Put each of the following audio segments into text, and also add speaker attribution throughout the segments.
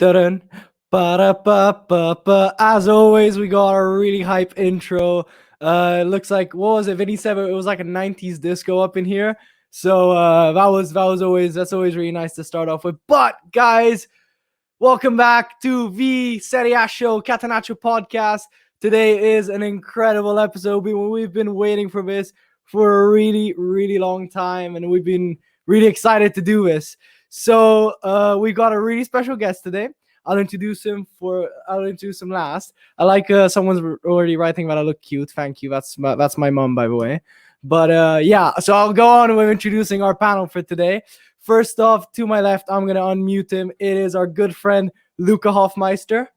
Speaker 1: Dun, ba-da-ba-ba-ba. As always, we got a really hype intro. It looks like, what was it? Vinny said it was like a 90s disco up in here. So that's always really nice to start off with. But guys, welcome back to the Serie A show, Catenaccio podcast. Today is an incredible episode. We've been waiting for this for a really, really long time, and we've been really excited to do this. So we got a really special guest today. I'll introduce him last. I like someone's already writing that I look cute. Thank you. That's my mom, by the way. But yeah, so I'll go on with introducing our panel for today. First off, to my left, I'm gonna unmute him. It is our good friend Luca Hofmeister.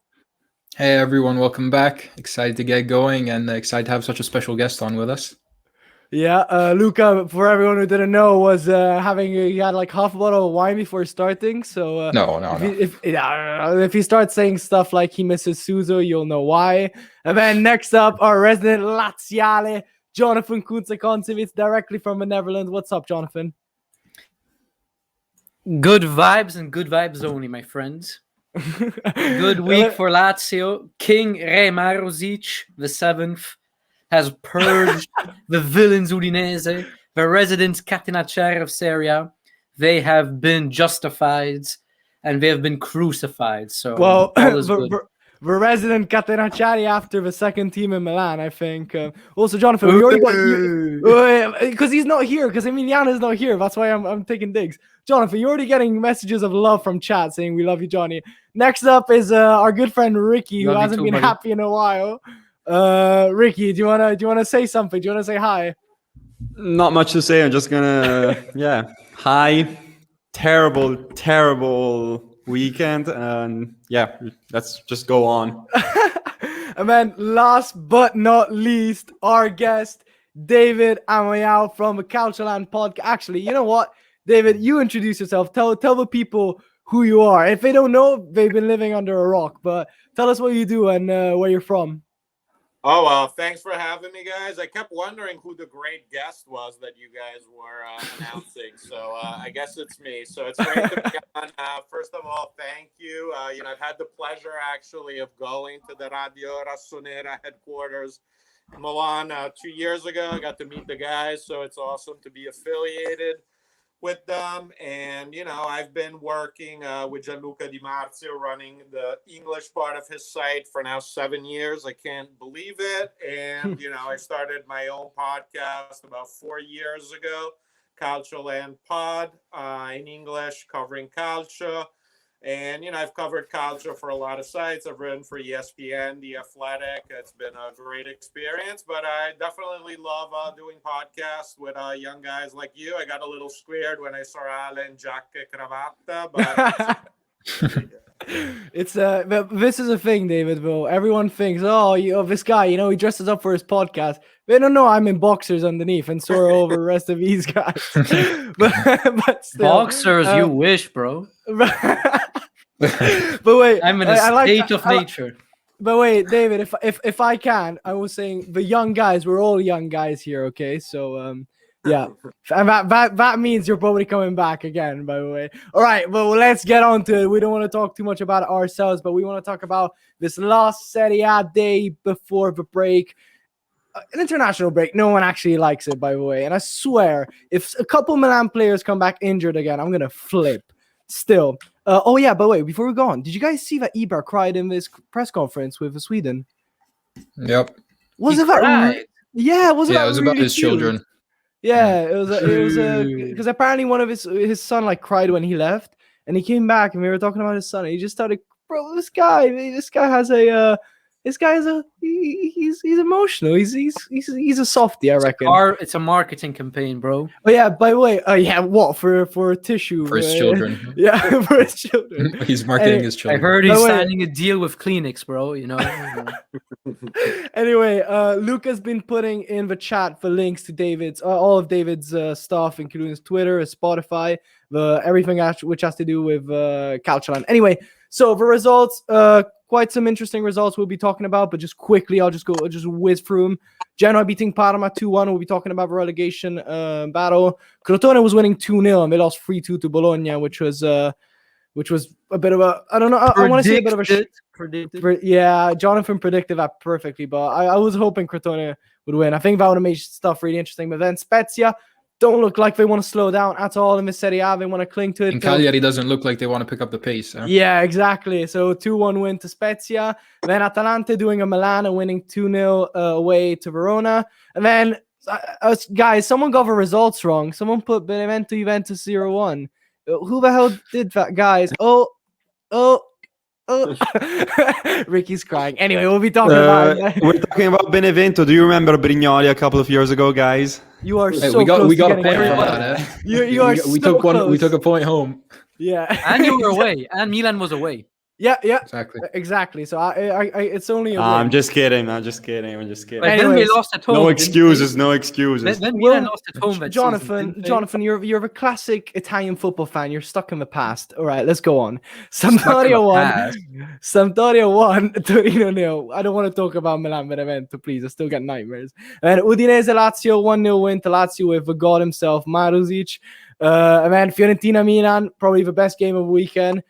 Speaker 2: Hey everyone, welcome back. Excited to get going and excited to have such a special guest on with us.
Speaker 1: Yeah, Luca, for everyone who didn't know, he had like half a bottle of wine before starting. So
Speaker 2: No.
Speaker 1: If he starts saying stuff like he misses Suso, you'll know why. And then next up, our resident Laziale, Jonathan Kunze-Koncevits, directly from the Netherlands. What's up, Jonathan?
Speaker 3: Good vibes and good vibes only, my friends. Good week for Lazio. King Re Maruzic, the 7th, has purged the villains Udinese, the residents Catenaccio of Serie A. They have been justified and they have been crucified. So
Speaker 1: well,
Speaker 3: all is good.
Speaker 1: The resident Catenaccio after the second team in Milan, I think. Also, Jonathan, we already got because he's not here. Because Emiliano is not here. That's why I'm taking digs. Jonathan, you're already getting messages of love from chat saying we love you, Johnny. Next up is our good friend Ricky, who hasn't been happy in a while. Ricky, do you wanna say something? Do you wanna say hi?
Speaker 4: Not much to say. I'm just gonna hi. Terrible weekend, and let's just go on.
Speaker 1: And then last but not least, our guest David AMOYAL from the Calcioland podcast. Actually, you know what, David, you introduce yourself. Tell the people who you are. If they don't know, they've been living under a rock. But tell us what you do and where you're from.
Speaker 5: Oh, well, thanks for having me, guys. I kept wondering who the great guest was that you guys were announcing. So I guess it's me. So it's great to be on. First of all, thank you. I've had the pleasure, actually, of going to the Radio Rossonera headquarters in Milan 2 years ago. I got to meet the guys, so it's awesome to be affiliated with them. And I've been working with Gianluca Di Marzio, running the English part of his site for now 7 years. I can't believe it. And I started my own podcast about 4 years ago, Calcioland Pod, in English, covering calcio. And I've covered calcio for a lot of sites. I've written for ESPN, The Athletic. It's been a great experience, but I definitely love doing podcasts with young guys like you. I got a little scared when I saw Ale in giacca e cravatta, but
Speaker 1: this is a thing, David. Though everyone thinks, this guy, he dresses up for his podcast. They don't know I'm in boxers underneath, and so are all the rest of these guys. but still,
Speaker 3: boxers, you wish, bro.
Speaker 1: But wait,
Speaker 3: I'm in a state of nature.
Speaker 1: But wait, David, if I can, I was saying the young guys. We're all young guys here, okay? So yeah, and that means you're probably coming back again, by the way. All right, well, let's get on to it. We don't want to talk too much about ourselves, but we want to talk about this last Serie A day before the break. An international break. No one actually likes it, by the way. And I swear, if a couple Milan players come back injured again, I'm going to flip. Still. Oh, yeah, but wait, before we go on, did you guys see that Ibar cried in this press conference with Sweden?
Speaker 2: Yep.
Speaker 1: Was it that? Yeah, it was
Speaker 2: really about his
Speaker 1: cute?
Speaker 2: children.
Speaker 1: Yeah, it was because apparently one of his son like cried when he left, and he came back and we were talking about his son, and he just started, bro, this guy has a he's emotional. He's a softie, I reckon.
Speaker 3: It's a marketing campaign, bro.
Speaker 1: Oh yeah, by the way, what for tissue
Speaker 2: for his children?
Speaker 1: Yeah, for his children.
Speaker 2: He's marketing his children.
Speaker 3: I heard he's signing a deal with Kleenex, bro.
Speaker 1: Anyway, Luca's been putting in the chat for links to all of David's stuff, including his Twitter, his Spotify, everything which has to do with Calcioland. Anyway, so the results, quite some interesting results we'll be talking about, but just quickly, I'll just whiz through them. Genoa beating Parma 2-1. We'll be talking about the relegation battle. Crotone was winning 2-0, and they lost 3-2 to Bologna, which was which was a bit of a, I don't know, I want to say a bit of a
Speaker 3: predicted.
Speaker 1: yeah, Jonathan predicted that perfectly, but I was hoping Crotone would win. I think that would have made stuff really interesting. But then Spezia don't look like they want to slow down at all in the Serie A. They want to cling to it.
Speaker 2: And Cagliari doesn't look like they want to pick up the pace. Huh?
Speaker 1: Yeah, exactly. So 2-1 win to Spezia. Then Atalanta doing a Milan and winning 2-0 away to Verona. And then, guys, someone got the results wrong. Someone put Benevento Juventus 0-1. Who the hell did that, guys? Oh. Ricky's crying. Anyway, we'll be talking about it.
Speaker 4: We're talking about Benevento. Do you remember Brignoli a couple of years ago, guys?
Speaker 1: You are
Speaker 2: Hey,
Speaker 1: so
Speaker 2: we got
Speaker 1: close
Speaker 2: we got
Speaker 1: to
Speaker 2: a
Speaker 1: getting
Speaker 2: point
Speaker 1: it.
Speaker 2: from that. Eh?
Speaker 1: You are
Speaker 2: we
Speaker 1: so
Speaker 2: took one.
Speaker 1: close.
Speaker 2: We took a point home.
Speaker 1: Yeah.
Speaker 3: And you were away. And Milan was away.
Speaker 1: Yeah.
Speaker 2: Exactly.
Speaker 1: So it's only a
Speaker 4: I'm
Speaker 1: win.
Speaker 4: just kidding. I'm just kidding.
Speaker 3: But then they
Speaker 1: Anyways,
Speaker 3: lost at home.
Speaker 4: No
Speaker 3: didn't
Speaker 4: excuses.
Speaker 3: they?
Speaker 4: No excuses.
Speaker 3: Then Milan lost at home that
Speaker 1: Jonathan,
Speaker 3: season, didn't they?
Speaker 1: Jonathan, you're a classic Italian football fan. You're stuck in the past. All right, let's go on.
Speaker 3: Stuck in the
Speaker 1: Sampdoria won.
Speaker 3: past.
Speaker 1: Sampdoria won. Torino nil. I don't want to talk about Milan Benevento, please. I still get nightmares. And Udinese Lazio 1-0 win to Lazio with the god himself, Maruzic. And then Fiorentina Milan, probably the best game of the weekend.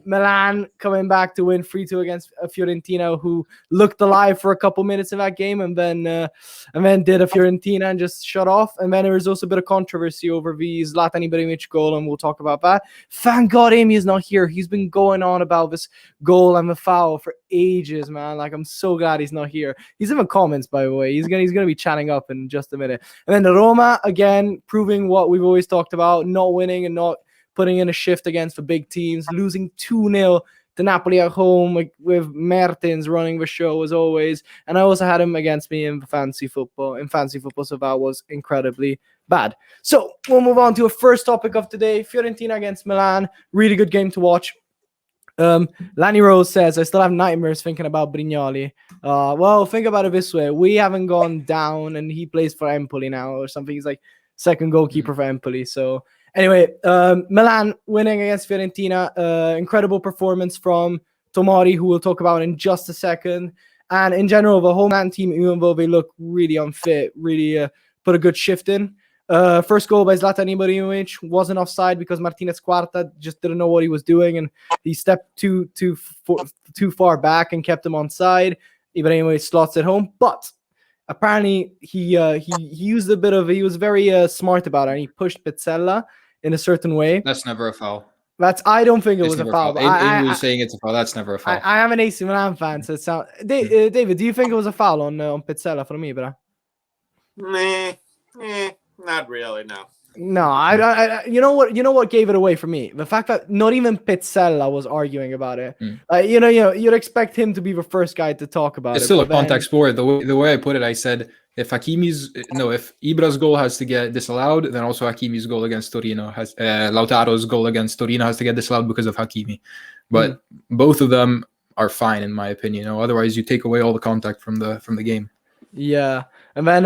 Speaker 1: Milan coming back to win 3-2 against Fiorentina, who looked alive for a couple minutes in that game, and then did a Fiorentina and just shut off. And then there was also a bit of controversy over the Zlatan Ibrahimovic goal, and we'll talk about that. Thank God Amy is not here. He's been going on about this goal and the foul for ages, man. Like, I'm so glad he's not here. He's in the comments, by the way. He's gonna be chatting up in just a minute. And then the Roma again, proving what we've always talked about: not winning and not putting in a shift against the big teams, losing 2-0 to Napoli at home with Mertens running the show as always. And I also had him against me in fantasy football, so that was incredibly bad. So we'll move on to a first topic of today: Fiorentina against Milan. Really good game to watch. Lanny Rose says, I still have nightmares thinking about Brignoli. Well, think about it this way: we haven't gone down, and he plays for Empoli now or something. He's like second goalkeeper for Empoli. So anyway, Milan winning against Fiorentina. Incredible performance from Tomori, who we'll talk about in just a second. And in general, the whole Man team, even though they look really unfit, really put a good shift in. First goal by Zlatan Ibrahimovic wasn't offside because Martinez Quarta just didn't know what he was doing, and he stepped too far back and kept him onside. Ibrahimovic slots it home, but apparently he used a bit of, he was very smart about it, and he pushed Pizzella in a certain way.
Speaker 2: That's never a foul.
Speaker 1: I don't think it was a foul.
Speaker 2: Amy was saying it's a foul. That's never a foul.
Speaker 1: I am an AC Milan fan, so it sounds. David, do you think it was a foul on Pizzella from Ibra?
Speaker 5: Not really, no.
Speaker 1: No, I you know what gave it away for me? The fact that not even Pizzella was arguing about it. You'd expect him to be the first guy to talk about it.
Speaker 2: It's still a contact sport. The way I put it, I said if Ibra's goal has to get disallowed, then also Hakimi's goal against Torino has Lautaro's goal against Torino has to get disallowed because of Hakimi. But both of them are fine in my opinion. Otherwise, you take away all the contact from the game.
Speaker 1: Yeah. And then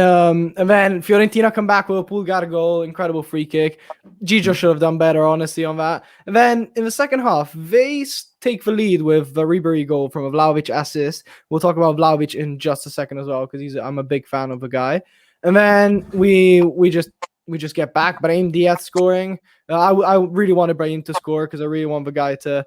Speaker 1: Fiorentina come back with a Pulgar goal, incredible free kick. Gigio should have done better, honestly, on that. And then in the second half, they take the lead with the Ribery goal from a Vlahovic assist. We'll talk about Vlahovic in just a second as well, because I'm a big fan of the guy. And then we just get back. Brahim Diaz scoring. I really wanted Brahim to score because I really want the guy to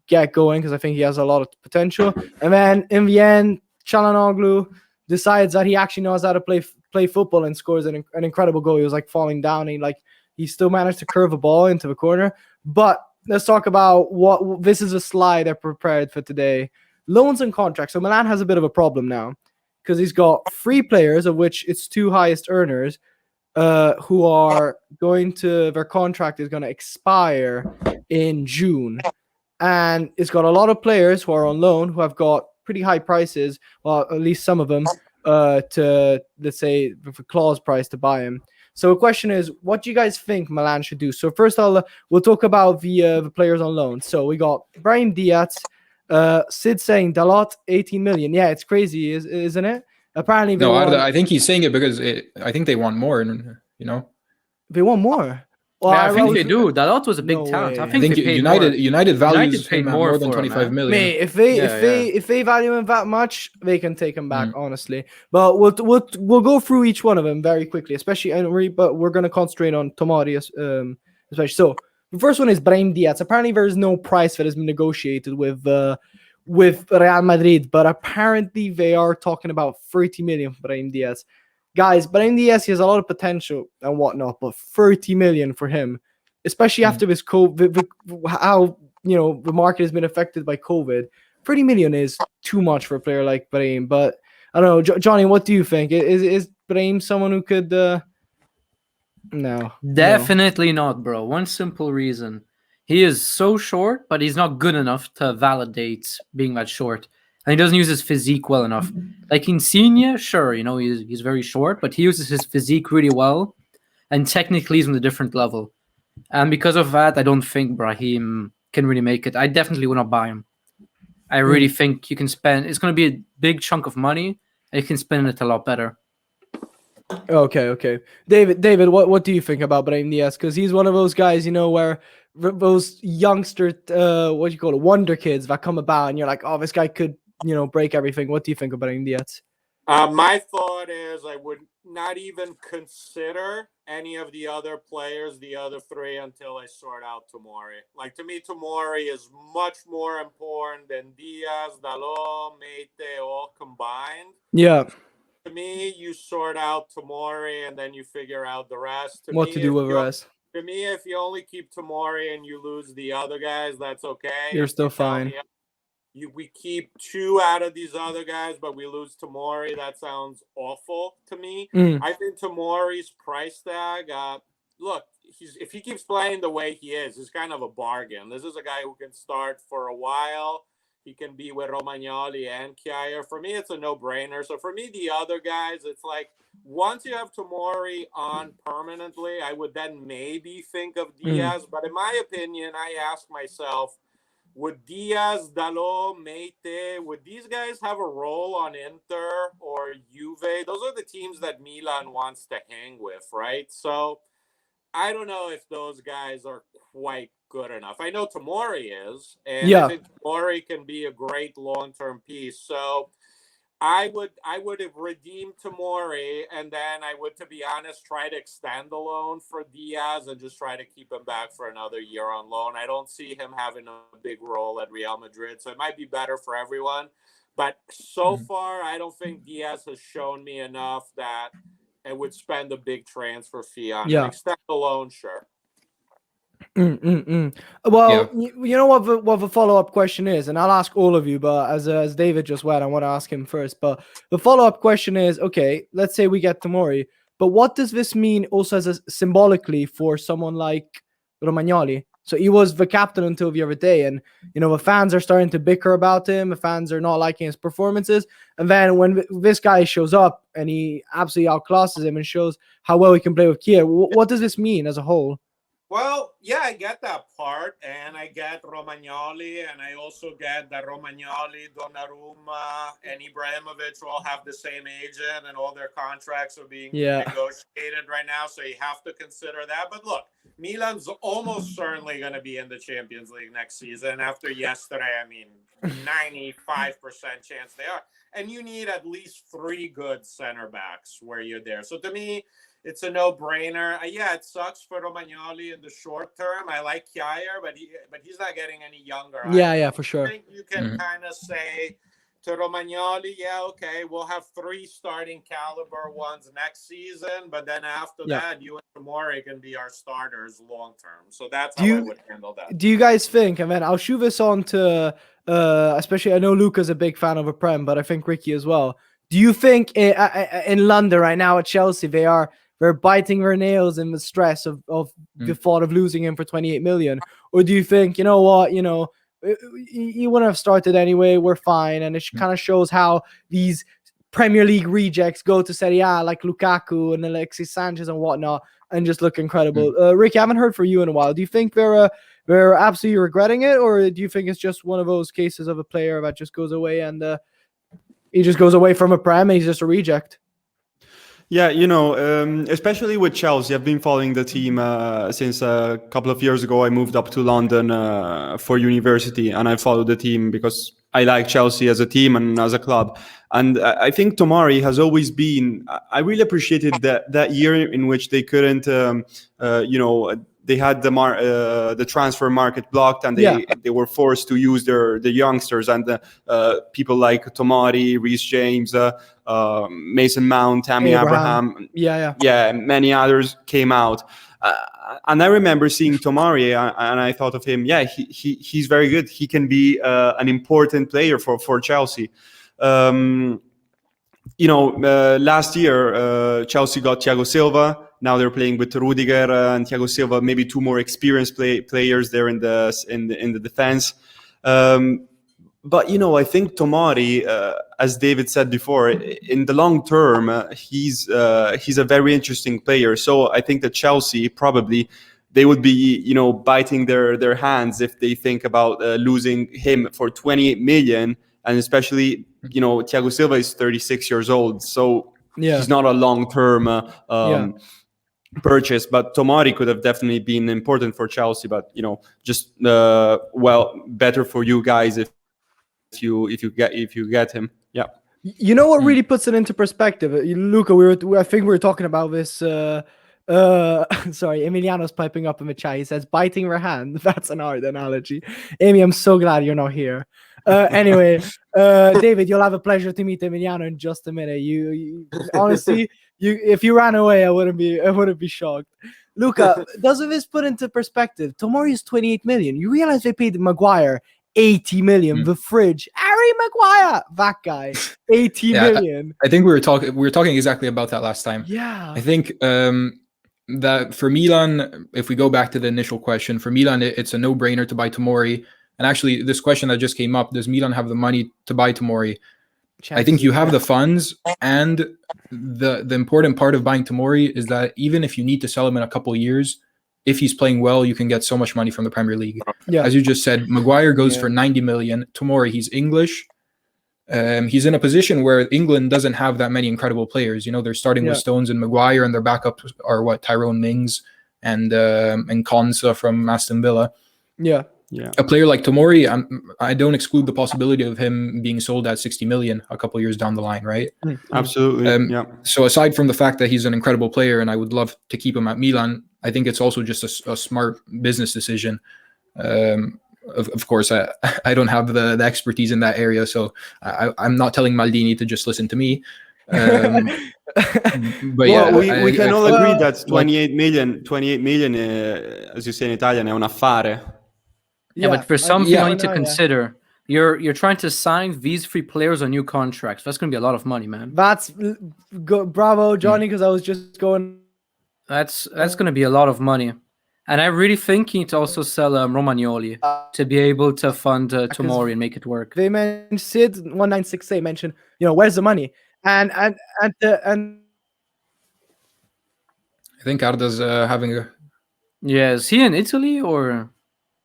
Speaker 1: get going, because I think he has a lot of potential. And then in the end, Çalhanoğlu decides that he actually knows how to play football and scores an incredible goal. He was like falling down, and he still managed to curve a ball into the corner. But let's talk about this is a slide I prepared for today. Loans and contracts. So Milan has a bit of a problem now, because he's got 3 players, of which it's 2 highest earners, who are their contract is going to expire in June. And it's got a lot of players who are on loan who have got pretty high prices, well, at least some of them, to, let's say, with a clause price to buy him. So the question is, what do you guys think Milan should do? So first we'll talk about the players on loan. So we got Brahim Diaz, Sid saying Dalot 18 million. Yeah, it's crazy, isn't it? Apparently
Speaker 2: I think he's saying it because I think they want more,
Speaker 1: They want more. Well,
Speaker 3: I think they do. Dalot was a big talent.
Speaker 1: way.
Speaker 3: I think they paid
Speaker 2: United values
Speaker 3: paid
Speaker 2: him at
Speaker 3: more
Speaker 2: more than
Speaker 3: for him,
Speaker 2: 25 million.
Speaker 1: Mate, if they value him that much, they can take him back, honestly. But we'll go through each one of them very quickly, especially. But we're gonna concentrate on Tomori, especially. So The first one is Brahim Diaz. Apparently, there is no price that has been negotiated with Real Madrid, but apparently they are talking about 30 million for Brahim Diaz. Guys, Brahim Diaz, he has a lot of potential and whatnot, but 30 million for him, especially after this COVID, how the market has been affected by COVID. 30 million is too much for a player like Brahim. But I don't know, Johnny, what do you think? Is Brahim someone who could? No,
Speaker 3: Definitely not, bro. One simple reason. He is so short, but he's not good enough to validate being that short. And he doesn't use his physique well enough. Like Insigne, sure, he's very short, but he uses his physique really well. And technically he's on a different level. And because of that, I don't think Brahim can really make it. I definitely would not buy him. I really think you can spend... It's going to be a big chunk of money, and you can spend it a lot better.
Speaker 1: Okay. David, what do you think about Brahim Diaz? Because he's one of those guys, where those youngster, wonder kids that come about, and you're like, oh, this guy could, break everything. What do you think about Brahim Diaz?
Speaker 5: My thought is I would not even consider any of the other players, the other three, until I sort out Tomori. Like, to me, Tomori is much more important than Diaz, Dalot, Meite, all combined.
Speaker 1: Yeah.
Speaker 5: To me, you sort out Tomori and then you figure out the rest.
Speaker 1: What to do with the rest?
Speaker 5: To me, if you only keep Tomori and you lose the other guys, that's okay.
Speaker 1: You're still fine.
Speaker 5: We keep two out of these other guys, but we lose Tomori. That sounds awful to me. I think Tomori's price tag, look, if he keeps playing the way he is, he's kind of a bargain. This is a guy who can start for a while. He can be with Romagnoli and Kjaer. For me, it's a no-brainer. So for me, the other guys, it's like once you have Tomori on permanently, I would then maybe think of Diaz. But in my opinion, I ask myself, would Diaz, Dalot, Meite, would these guys have a role on Inter or Juve? Those are the teams that Milan wants to hang with, right? So I don't know if those guys are quite good enough. I know Tomori is, and I think Tomori can be a great long-term piece. So I would have redeemed Tomori, and then I would, to be honest, try to extend the loan for Diaz and just try to keep him back for another year on loan. I don't see him having a big role at Real Madrid, so it might be better for everyone. But so far, I don't think Diaz has shown me enough that it would spend a big transfer fee on him. Extend the loan, sure.
Speaker 1: Well, you know what the follow-up question is, and I'll ask all of you, but as David just went, I want to ask him first. But the follow-up question is, okay, let's say we get Tomori, but what does this mean also symbolically for someone like Romagnoli? So he was the captain until the other day, and the fans are starting to bicker about him. The fans are not liking his performances, and then when this guy shows up and he absolutely outclasses him and shows how well he can play with Kjaer, what does this mean as a whole?
Speaker 5: Well, yeah, I get that part, and I get Romagnoli, and I also get that Romagnoli, Donnarumma, and Ibrahimovic all have the same agent, and all their contracts are being negotiated right now, so you have to consider that. But look, Milan's almost certainly going to be in the Champions League next season. After yesterday, 95% chance they are. And you need at least 3 good center backs where you're there. So to me, it's a no-brainer. It sucks for Romagnoli in the short term. I like Kjaer, but he's not getting any younger.
Speaker 1: Yeah, for sure.
Speaker 5: I think you can kind of say to Romagnoli, okay, we'll have 3 starting caliber ones next season, but then after that, you and Tomori can be our starters long-term. So that's how I would handle that.
Speaker 1: Do you guys think, and then I'll shoot this on to, especially, I know Luca's a big fan of a Prem, but I think Ricky as well. Do you think in London right now at Chelsea, they're biting their nails in the stress of the thought of losing him for 28 million? Or do you think, you know what, he wouldn't have started anyway, we're fine, and it kind of shows how these Premier League rejects go to Serie A like Lukaku and Alexis Sanchez and whatnot and just look incredible? Ricky, I haven't heard from you in a while. Do you think they're absolutely regretting it, or do you think it's just one of those cases of a player that just goes away and he just goes away from a Prem and he's just a reject?
Speaker 4: Yeah, especially with Chelsea, I've been following the team since a couple of years ago. I moved up to London for university, and I followed the team because I like Chelsea as a team and as a club. And I think Tomori has always been, I really appreciated that year in which they couldn't, they had the transfer market blocked, and they were forced to use the youngsters, and people like Tomori, Reece James, Mason Mount, Tammy Abraham, many others came out. And I remember seeing Tomori, and I thought of him. Yeah, he's very good. He can be an important player for Chelsea. Last year Chelsea got Thiago Silva. Now they're playing with Rudiger and Thiago Silva, maybe two more experienced players there in the defense. But I think Tomori, as David said before, in the long term, he's a very interesting player. So I think that Chelsea probably they would be biting their hands if they think about losing him for 28 million, and especially Thiago Silva is 36 years old, so he's not a long term purchase. But Tomori could have definitely been important for Chelsea. But just better for you guys if you get him. Yeah.
Speaker 1: You know what really puts it into perspective, Luca? I think we were talking about this. Sorry, Emiliano's piping up in the chat. He says, "Biting her hand." That's an art analogy. Amy, I'm so glad you're not here. Anyway, David, you'll have a pleasure to meet Emiliano in just a minute. You honestly, if you ran away, I wouldn't be shocked. Luca, doesn't this put into perspective? Tomori is 28 million. You realize they paid Maguire 80 million. The fridge, Harry Maguire, that guy, 80 million.
Speaker 2: I think we were talking exactly about that last time.
Speaker 1: Yeah,
Speaker 2: I think that for Milan, if we go back to the initial question, for Milan, it's a no-brainer to buy Tomori. And actually, this question that just came up: does Milan have the money to buy Tomori? I think you have the funds, and the important part of buying Tomori is that even if you need to sell him in a couple of years, if he's playing well, you can get so much money from the Premier League. Yeah. As you just said, Maguire goes for 90 million. Tomori, he's English. He's in a position where England doesn't have that many incredible players. They're starting with Stones and Maguire, and their backups are Tyrone Mings and Konsa from Aston Villa.
Speaker 1: Yeah.
Speaker 2: A player like Tomori, I don't exclude the possibility of him being sold at 60 million a couple of years down the line, right?
Speaker 4: Absolutely.
Speaker 2: So aside from the fact that he's an incredible player and I would love to keep him at Milan, I think it's also just a smart business decision. Of course, I don't have the expertise in that area, so I'm not telling Maldini to just listen to me. But
Speaker 4: we can all agree that 28 million, as you say in Italian, è un affare.
Speaker 3: Yeah, but for some people, you need to consider you're trying to sign these three players on new contracts. That's going to be a lot of money, man.
Speaker 1: That's bravo, Johnny, because I was just going.
Speaker 3: That's going to be a lot of money, and I really think you need to also sell Romagnoli to be able to fund Tomori and make it work.
Speaker 1: They mentioned Sid 1968 mentioned, where's the money, and
Speaker 2: I think Arda's having a.
Speaker 3: Yeah, is he in Italy or?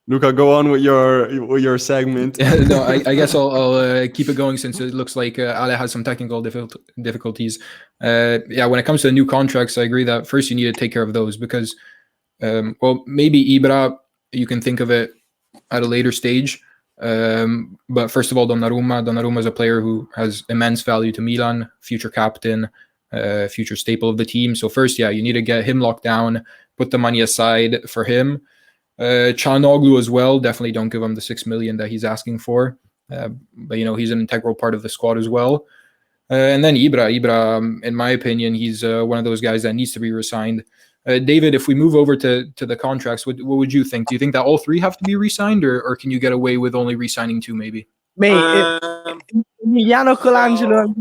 Speaker 4: Luca, go on with your segment.
Speaker 2: No, I guess I'll keep it going since it looks like Ale has some technical difficulties. When it comes to new contracts, I agree that first you need to take care of those because, maybe Ibra, you can think of it at a later stage. But first of all, Donnarumma is a player who has immense value to Milan, future captain, future staple of the team. So first, you need to get him locked down, put the money aside for him. Çalhanoğlu as well, definitely don't give him the 6 million that he's asking for. But he's an integral part of the squad as well. And then Ibra, in my opinion, he's one of those guys that needs to be re-signed. David, if we move over to the contracts, what would you think? Do you think that all three have to be re-signed, or can you get away with only re-signing two, maybe?
Speaker 1: Emiliano Colangelo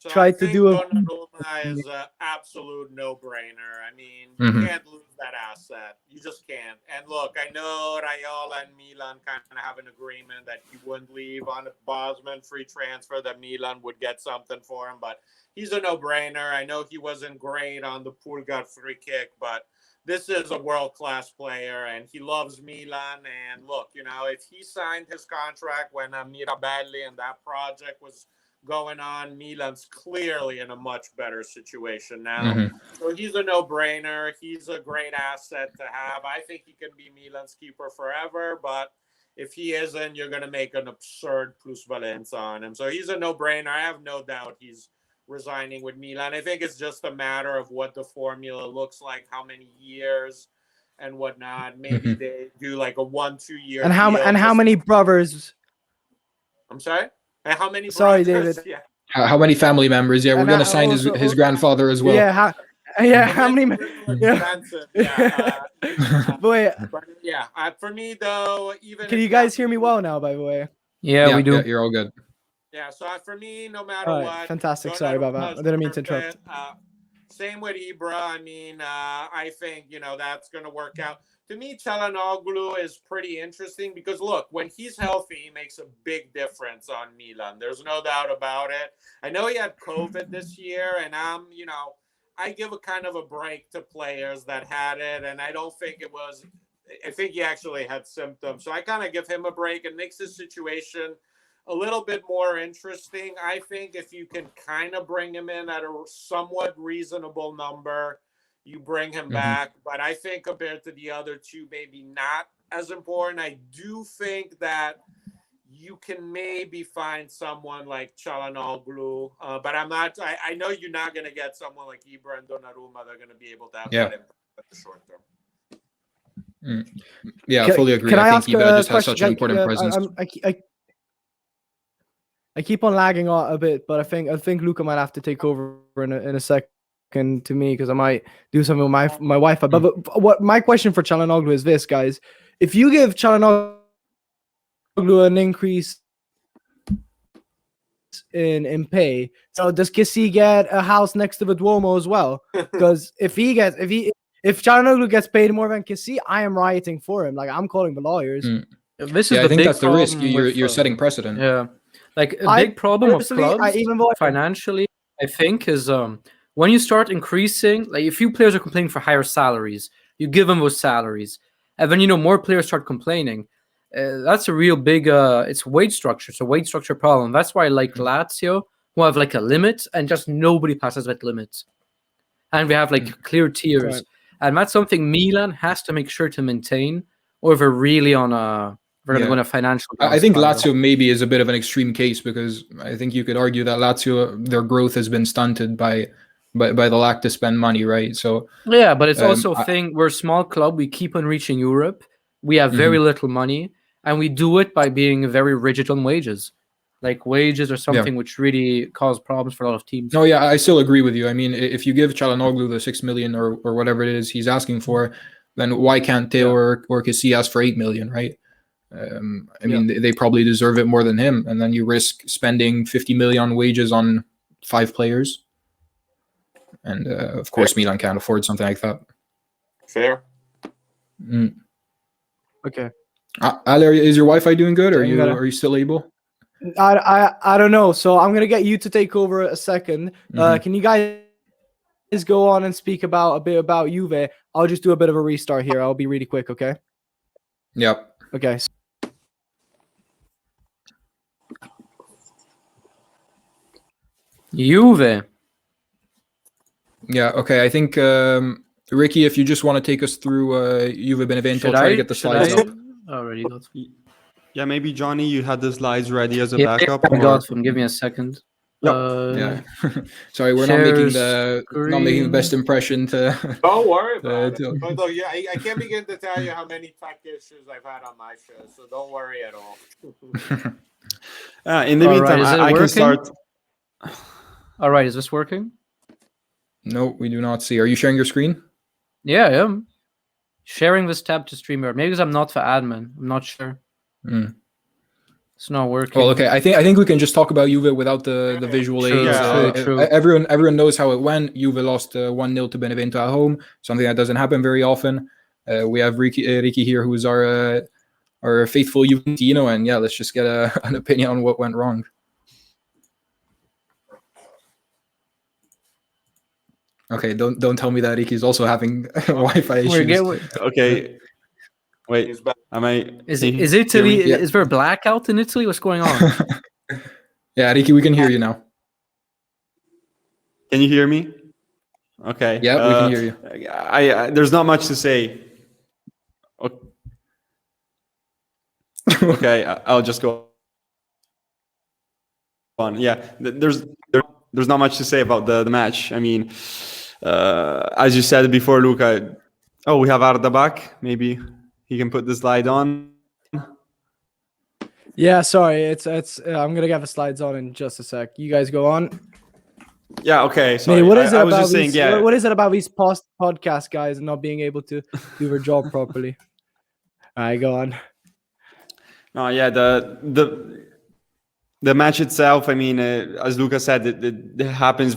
Speaker 1: tried to do
Speaker 5: it. Donnarumma is an absolute no-brainer. I mean, you can't lose that asset. You just can't. And look, I know Raiola and Milan kind of have an agreement that he wouldn't leave on a Bosman free transfer, that Milan would get something for him, but he's a no-brainer. I know he wasn't great on the Pulgar free kick, but this is a world-class player, and he loves Milan. And look, if he signed his contract when Mirabelli and that project was going on, Milan's clearly in a much better situation now. So he's a no-brainer. He's a great asset to have. I think he can be Milan's keeper forever, but if he isn't, you're going to make an absurd plusvalenza on him. So he's a no-brainer. I have no doubt he's resigning with Milan. I think it's just a matter of what the formula looks like, how many years. and whatnot. Maybe they do like a 1-2 year.
Speaker 1: And how
Speaker 5: deal.
Speaker 1: many brothers?
Speaker 5: I'm sorry. And how many?
Speaker 1: Sorry,
Speaker 5: brothers?
Speaker 1: David.
Speaker 5: Yeah.
Speaker 2: How many family members? Yeah, we're
Speaker 1: And
Speaker 2: gonna sign his grandfather as well.
Speaker 1: Yeah, how many? Yeah.
Speaker 5: Expensive. Yeah.
Speaker 1: Boy,
Speaker 5: But yeah. For me though, even
Speaker 1: can
Speaker 5: if
Speaker 1: you guys hear me well now? By the way.
Speaker 3: Yeah, we do.
Speaker 2: Yeah, you're all good.
Speaker 5: Yeah. So for me, no matter
Speaker 1: All right,
Speaker 5: what,
Speaker 1: fantastic. Sorry about that. I didn't mean to interrupt.
Speaker 5: Same with Ibra. I mean, I think that's going to work out. To me, Çalhanoğlu is pretty interesting because look, when he's healthy, he makes a big difference on Milan. There's no doubt about it. I know he had COVID this year, and I give a kind of a break to players that had it, and I don't think it was. I think he actually had symptoms, so I kind of give him a break. It makes his situation a little bit more interesting. I think if you can kind of bring him in at a somewhat reasonable number, you bring him back. But I think compared to the other two, maybe not as important. I do think that you can maybe find someone like Çalhanoğlu, but I'm not. I know you're not going to get someone like Ibra and Donnarumma. They're going to be able to have that impact at the short term.
Speaker 2: Yeah, I fully agree.
Speaker 1: Can I
Speaker 2: think
Speaker 1: ask
Speaker 2: Ibra
Speaker 1: a
Speaker 2: just has
Speaker 1: question?
Speaker 2: such an important presence.
Speaker 1: I keep on lagging a bit, but I think Luca might have to take over in a second to me because I might do something with my Wi-Fi. But what my question for Çalhanoğlu is this, guys: if you give Çalhanoğlu an increase in pay, so does Kessie get a house next to the Duomo as well? Because if Çalhanoğlu gets paid more than Kessie, I am rioting for him. Like, I'm calling the lawyers.
Speaker 3: This is
Speaker 2: I
Speaker 3: the
Speaker 2: think
Speaker 3: big
Speaker 2: that's the risk.
Speaker 3: problem
Speaker 2: You're
Speaker 3: with,
Speaker 2: setting precedent.
Speaker 3: Yeah, like a big problem of
Speaker 1: personally,
Speaker 3: clubs financially, I think, is when you start increasing, like if few players are complaining for higher salaries, you give them those salaries, and then more players start complaining. That's a real big it's wage structure. It's a wage structure problem. That's why I like Lazio, who have like a limit and just nobody passes that limit, and we have like clear tiers,
Speaker 1: Right.
Speaker 3: and that's something Milan has to make sure to maintain, or if we're really on a we're going to go in a financial.
Speaker 2: I think
Speaker 3: spiral.
Speaker 2: Lazio maybe is a bit of an extreme case because I think you could argue that Lazio, their growth has been stunted by the lack to spend money, right? So
Speaker 3: yeah, but it's also a thing. We're a small club. We keep on reaching Europe. We have very little money, and we do it by being very rigid on wages. Like wages are something which really cause problems for a lot of teams.
Speaker 2: No, yeah, I still agree with you. I mean, if you give Çalhanoğlu the 6 million or whatever it is he's asking for, then why can't Teo or Kessie ask for 8 million, right? I mean, they probably deserve it more than him, and then you risk spending 50 million on wages on 5 players, and of course, Milan can't afford something like that.
Speaker 5: Fair.
Speaker 1: Okay.
Speaker 2: Ale, is your Wi-Fi doing good? Are you still able?
Speaker 1: I don't know. So I'm gonna get you to take over a second. Can you guys go on and speak a bit about Juve? I'll just do a bit of a restart here. I'll be really quick. Okay.
Speaker 2: Yep.
Speaker 1: Okay.
Speaker 3: Juve.
Speaker 2: Yeah. Okay. I think Ricky, if you just want to take us through Juve Benevento, I'll try to get the slides up.
Speaker 3: Already got.
Speaker 4: Yeah, maybe Johnny, you had the slides ready as a
Speaker 3: Yeah,
Speaker 4: backup.
Speaker 3: I got them. Give me a second.
Speaker 2: Yeah. Sorry, we're not making the best impression to.
Speaker 5: Don't worry about it. Although, yeah, I can't begin to tell you how many tech issues I've had on my show, so don't worry at all.
Speaker 4: In the meantime, I can start.
Speaker 3: All right, is this working?
Speaker 2: No, we do not see. Are you sharing your screen?
Speaker 3: Yeah, I am. Sharing this tab to StreamYard. Maybe because I'm not the admin. I'm not sure. It's not working.
Speaker 2: Well, okay. I think we can just talk about Juve without the visual aids.
Speaker 3: True.
Speaker 2: Everyone knows how it went. Juve lost 1-0 to Benevento at home, something that doesn't happen very often. We have Ricky here, who's our faithful Juventino, and yeah, let's just get an opinion on what went wrong. Okay, don't tell me that Ricky's also having Wi-Fi issues.
Speaker 4: Okay. Wait, am I?
Speaker 3: Is Italy? Yeah. Is there a blackout in Italy? What's going on?
Speaker 2: Yeah, Ricky, we can hear you now.
Speaker 4: Can you hear me? Okay.
Speaker 2: Yeah, we can hear you.
Speaker 4: I there's not much to say. Okay, I'll just go on. Yeah, there's not much to say about the match. I mean, as you said before, Luca, Oh, we have Arda back. Maybe he can put the slide on.
Speaker 1: Yeah, sorry. It's I'm gonna get the slides on in just a sec. You guys go on.
Speaker 4: Yeah, okay. Sorry.
Speaker 1: Mate, what is it
Speaker 4: I was
Speaker 1: about
Speaker 4: just saying,
Speaker 1: these?
Speaker 4: yeah.
Speaker 1: What is it about these podcast guys not being able to do their job properly? All right, go on.
Speaker 4: No, yeah, the match itself, I mean, as Luca said, it happens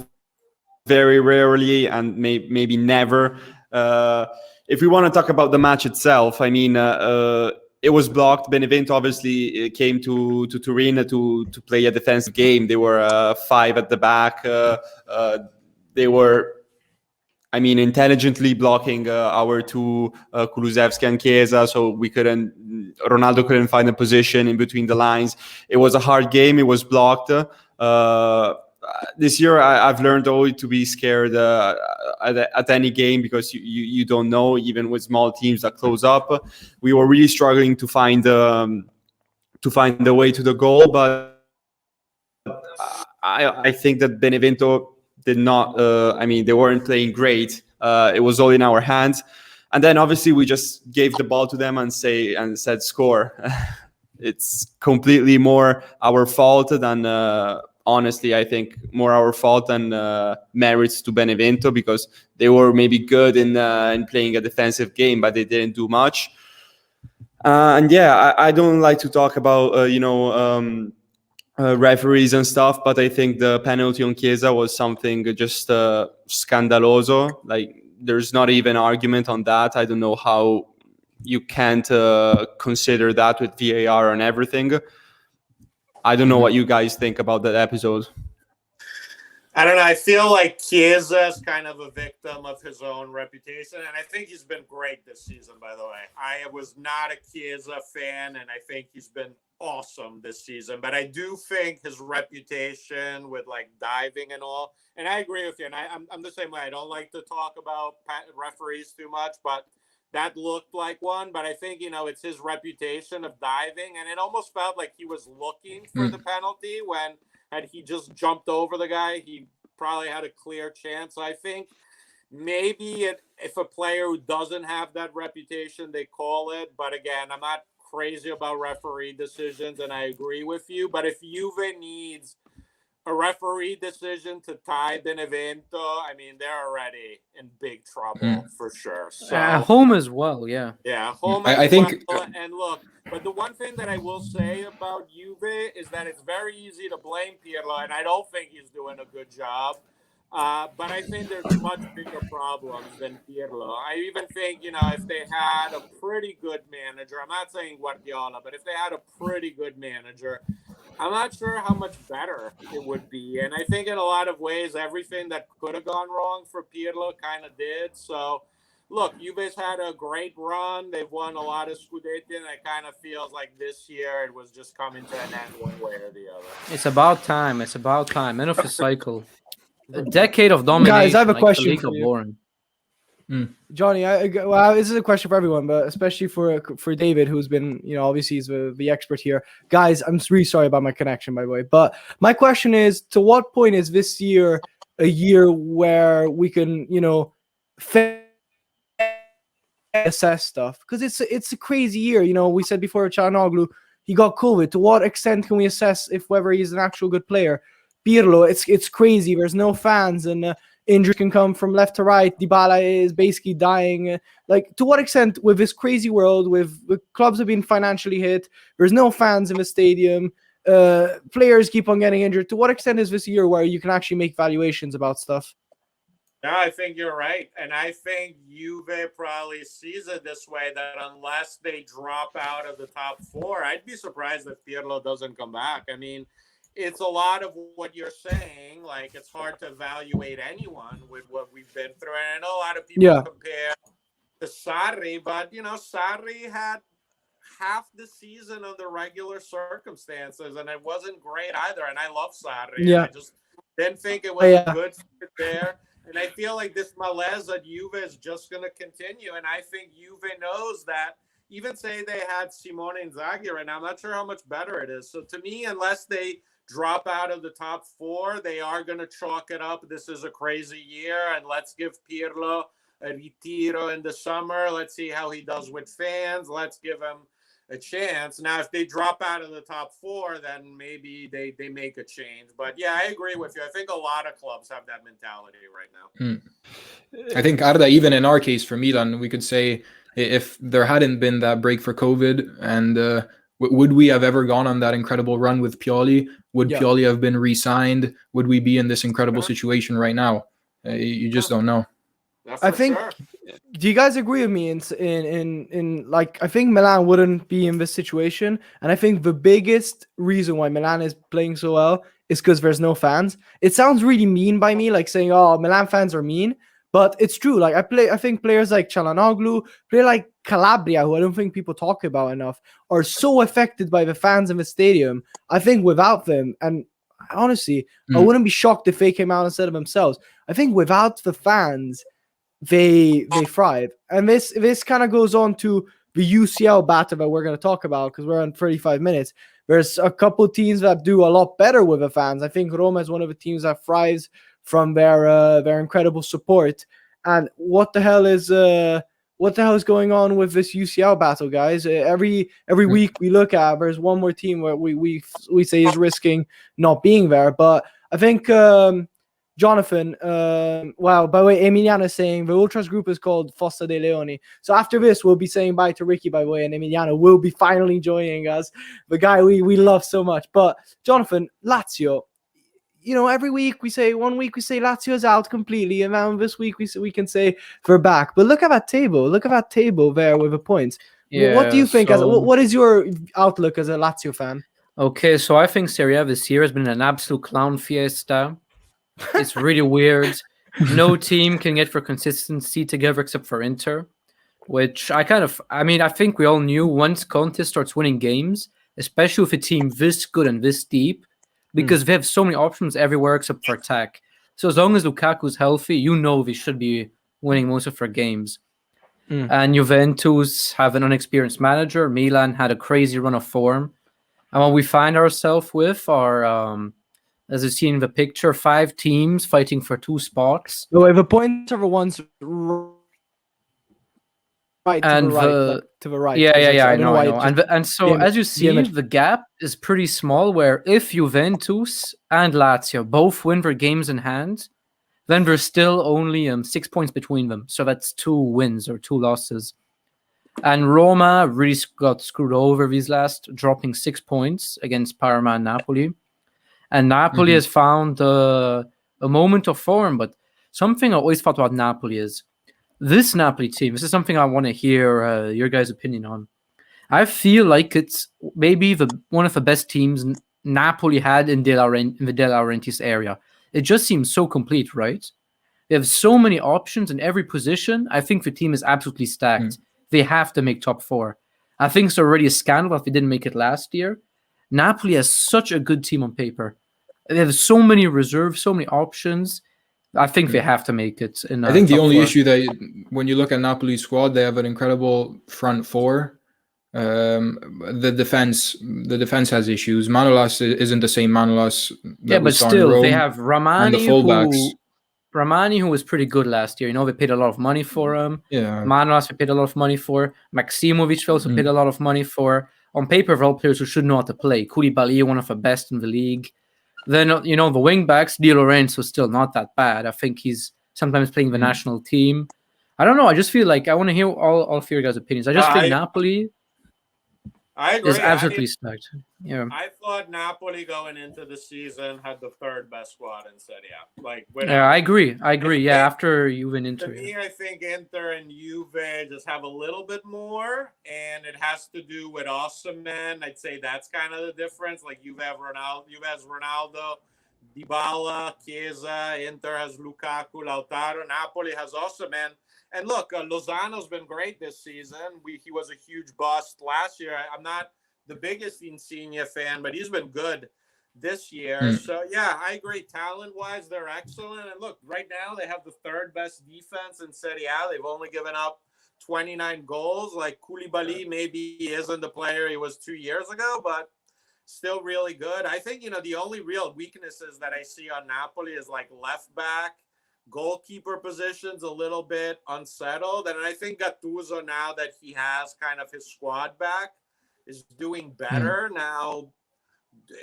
Speaker 4: very rarely and maybe never. If we want to talk about the match itself, I mean, it was blocked. Benevento obviously came to Turin to play a defensive game. They were 5 at the back. They were, I mean, intelligently blocking our two Kulusevski and Chiesa, so Ronaldo couldn't find a position in between the lines. It was a hard game. It was blocked. This year, I've learned always to be scared at any game because you don't know, even with small teams that close up. We were really struggling to find the way to the goal, but I think that Benevento did not. I mean, they weren't playing great. It was all in our hands, and then obviously we just gave the ball to them and said score. It's completely more our fault than honestly, I think more our fault than merits to Benevento because they were maybe good in playing a defensive game, but they didn't do much. And yeah, I don't like to talk about referees and stuff, but I think the penalty on Chiesa was something just scandaloso. Like, there's not even argument on that. I don't know how you can't consider that with VAR and everything. I don't know what you guys think about that episode.
Speaker 5: I don't know. I feel like Chiesa is kind of a victim of his own reputation, and I think he's been great this season, by the way. I was not a Chiesa fan, and I think he's been awesome this season. But I do think his reputation with, like, diving and all, and I agree with you, and I'm the same way. I don't like to talk about referees too much, but that looked like one. But I think, it's his reputation of diving, and it almost felt like he was looking for the penalty when – had he just jumped over the guy, he probably had a clear chance. I think maybe if a player who doesn't have that reputation, they call it. But again, I'm not crazy about referee decisions, and I agree with you. But if Juve needs a referee decision to tie Benevento, I mean, they're already in big trouble for sure. So
Speaker 3: home as well, yeah.
Speaker 5: Yeah, home
Speaker 2: I think.
Speaker 5: And look, but the one thing that I will say about Juve is that it's very easy to blame Pirlo, and I don't think he's doing a good job. But I think there's much bigger problems than Pirlo. I even think, if they had a pretty good manager, I'm not saying Guardiola, but if they had a pretty good manager, I'm not sure how much better it would be. And I think in a lot of ways, everything that could have gone wrong for Pirlo kind of did. So, look, Juve's had a great run. They've won a lot of Scudetti, and it kind of feels like this year it was just coming to an end one way or the other.
Speaker 3: It's about time. End of the cycle. A decade of domination.
Speaker 1: Guys, I have a
Speaker 3: like
Speaker 1: question for you.
Speaker 3: Boring.
Speaker 1: Johnny, well, this is a question for everyone, but especially for David, who's been, obviously he's the expert here. Guys, I'm really sorry about my connection, by the way. But my question is, to what point is this year a year where we can, assess stuff? Because it's a crazy year. We said before, Çalhanoğlu, he got COVID. To what extent can we assess if whether he's an actual good player? Pirlo, it's crazy. There's no fans, and injuries can come from left to right. Dybala is basically dying. Like, to what extent, with this crazy world, with the clubs have been financially hit, there's no fans in the stadium, players keep on getting injured. To what extent is this year where you can actually make valuations about stuff?
Speaker 5: No, I think you're right. And I think Juve probably sees it this way, that unless they drop out of the top 4, I'd be surprised if Pirlo doesn't come back. I mean, it's a lot of what you're saying. Like, it's hard to evaluate anyone with what we've been through. And I know a lot of people compare to Sarri, but, Sarri had half the season under regular circumstances, and it wasn't great either. And I love Sarri.
Speaker 1: Yeah.
Speaker 5: I just didn't think it was a good fit there. And I feel like this malaise at Juve is just going to continue. And I think Juve knows that. Even say they had Simone Inzaghi right now, I'm not sure how much better it is. So to me, unless they drop out of the top 4, they are going to chalk it up. This is a crazy year, and let's give Pirlo a retiro in the summer. Let's see how he does with fans. Let's give him a chance. Now, if they drop out of the top 4, then maybe they make a change. But yeah, I agree with you. I think a lot of clubs have that mentality right now.
Speaker 2: I think, Arda, even in our case for Milan, we could say if there hadn't been that break for COVID, and would we have ever gone on that incredible run with Pioli? Would Pioli have been re-signed? Would we be in this incredible situation right now? You just don't know.
Speaker 1: I think. Sure. Do you guys agree with me in like, I think Milan wouldn't be in this situation, and I think the biggest reason why Milan is playing so well is because there's no fans. It sounds really mean by me, like saying, "Oh, Milan fans are mean," but it's true. Like I think players like Çalhanoğlu, player like Calabria, who I don't think people talk about enough, are so affected by the fans in the stadium. I think without them, and honestly, I wouldn't be shocked if they came out and said it themselves. I think without the fans, they thrive. And this kind of goes on to the UCL battle that we're going to talk about, because we're on 35 minutes. There's a couple teams that do a lot better with the fans. I think Roma is one of the teams that thrives from their incredible support. And what the hell is going on with this UCL battle, guys? Every week we look at, there's one more team where we say is risking not being there. But I think Jonathan, wow, by the way, Emiliano is saying the Ultras group is called Fossa dei Leoni. So after this, we'll be saying bye to Ricky, by the way, and Emiliano will be finally joining us, the guy we love so much. But Jonathan, Lazio, every week we say, one week we say Lazio's out completely, and then this week we can say they're back. But look at that table. Look at that table there with the points. Yeah, what do you think? What is your outlook as a Lazio fan?
Speaker 3: Okay, so I think Serie A this year has been an absolute clown fiesta. It's really weird. No team can get for consistency together except for Inter, which I think we all knew once Conte starts winning games, especially with a team this good and this deep, because they have so many options everywhere except for attack. So as long as Lukaku's healthy, they should be winning most of their games. And Juventus have an unexperienced manager. Milan had a crazy run of form. And what we find ourselves with are... as you see in the picture, 5 teams fighting for 2 spots.
Speaker 1: No, the points are the ones right
Speaker 3: and
Speaker 1: to the right.
Speaker 3: Yeah, I know. And so, as you see, the gap is pretty small, where if Juventus and Lazio both win their games in hand, then there's still only 6 points between them. So that's 2 wins or 2 losses. And Roma really got screwed over these last, dropping 6 points against Parma and Napoli. And Napoli has found a moment of form. But something I always thought about Napoli is this Napoli team. This is something I want to hear your guys' opinion on. I feel like it's maybe one of the best teams Napoli had in the De Laurentiis area. It just seems so complete, right? They have so many options in every position. I think the team is absolutely stacked. They have to make top 4. I think it's already a scandal if they didn't make it last year. Napoli has such a good team on paper. They have so many reserves, so many options. I think they have to make it. I
Speaker 2: think the only issue that when you look at Napoli's squad, they have an incredible front 4. The defense has issues. Manolas isn't the same Manolas.
Speaker 3: But still, they have Ramani, the fullbacks. Ramani, who was pretty good last year. They paid a lot of money for him. Yeah. Manolas, they paid a lot of money for. Maksimovic, they also paid a lot of money for. On paper, they're all players who should know how to play. Koulibaly, one of the best in the league. Then, the wing backs, Di Lorenzo, still not that bad. I think he's sometimes playing the national team. I don't know. I just feel like I want to hear all of your guys' opinions. I just think Napoli is absolutely stacked. Yeah.
Speaker 5: I thought Napoli going into the season had the 3rd best squad in Serie A.
Speaker 3: I agree. Yeah, after Juve and Inter.
Speaker 5: To me, I think Inter and Juve just have a little bit more, and it has to do with Osimhen. I'd say that's kind of the difference. Like Juve has Ronaldo, Dybala, Chiesa. Inter has Lukaku, Lautaro. Napoli has Osimhen. And look, Lozano's been great this season. He was a huge bust last year. I'm not the biggest Insigne fan, but he's been good this year. So, yeah, I agree. Talent-wise, they're excellent. And look, right now they have the 3rd best defense in Serie A. They've only given up 29 goals. Like Koulibaly maybe isn't the player he was 2 years ago, but still really good. I think, the only real weaknesses that I see on Napoli is like left back. Goalkeeper position's a little bit unsettled. And I think Gatuza, now that he has kind of his squad back, is doing better. Now,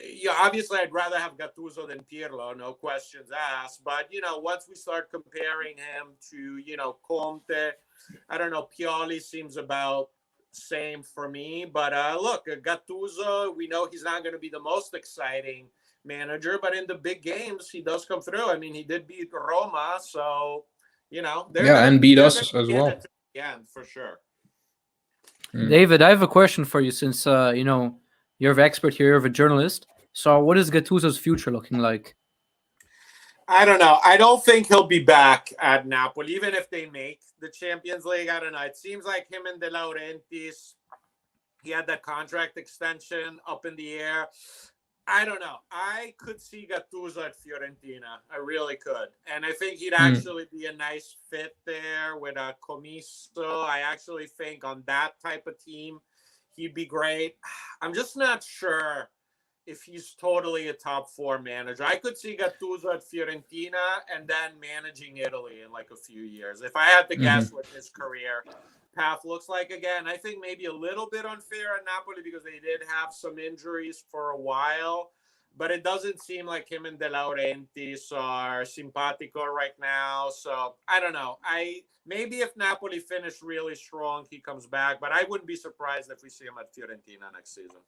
Speaker 5: yeah, obviously I'd rather have Gattuso than Pirlo, no questions asked. But, once we start comparing him to, Conte, I don't know, Pioli seems about same for me. But look, Gattuso, we know he's not going to be the most exciting manager, but in the big games, he does come through. I mean, he did beat Roma, so,
Speaker 2: and beat us as well.
Speaker 5: Yeah, for sure.
Speaker 3: David, I have a question for you since, you're the expert here, you're the journalist. So what is Gattuso's future looking like?
Speaker 5: I don't know. I don't think he'll be back at Napoli, even if they make the Champions League. I don't know. It seems like him and De Laurentiis, he had that contract extension up in the air. I don't know. I could see Gatuza at Fiorentina. I really could. And I think he'd actually be a nice fit there with a Comiso. I actually think on that type of team, he'd be great. I'm just not sure if he's totally a top 4 manager. I could see Gatuza at Fiorentina and then managing Italy in like a few years. If I had to guess what his career path looks like again, I think maybe a little bit unfair at Napoli because they did have some injuries for a while, but it doesn't seem like him and De Laurentiis are simpatico right now. So I don't know. Maybe if Napoli finish really strong, he comes back, but I wouldn't be surprised if we see him at Fiorentina next season.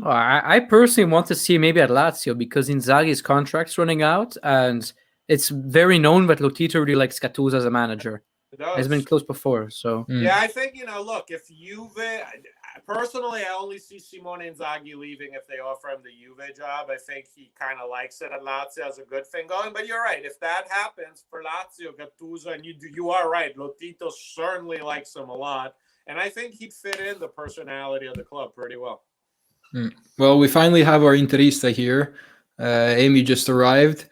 Speaker 3: I personally want to see maybe at Lazio because Inzaghi's contract's running out, and it's very known that Lotito really likes Gattuso as a manager. It's been close before, so
Speaker 5: yeah, I think look, if Juve, personally, I only see Simone Inzaghi leaving if they offer him the Juve job. I think he kind of likes it at Lazio as a good thing going. But you're right, if that happens for Lazio, Gattuso, and you are right, Lotito certainly likes him a lot, and I think he'd fit in the personality of the club pretty well.
Speaker 2: Well, we finally have our Interista here. Amy just arrived.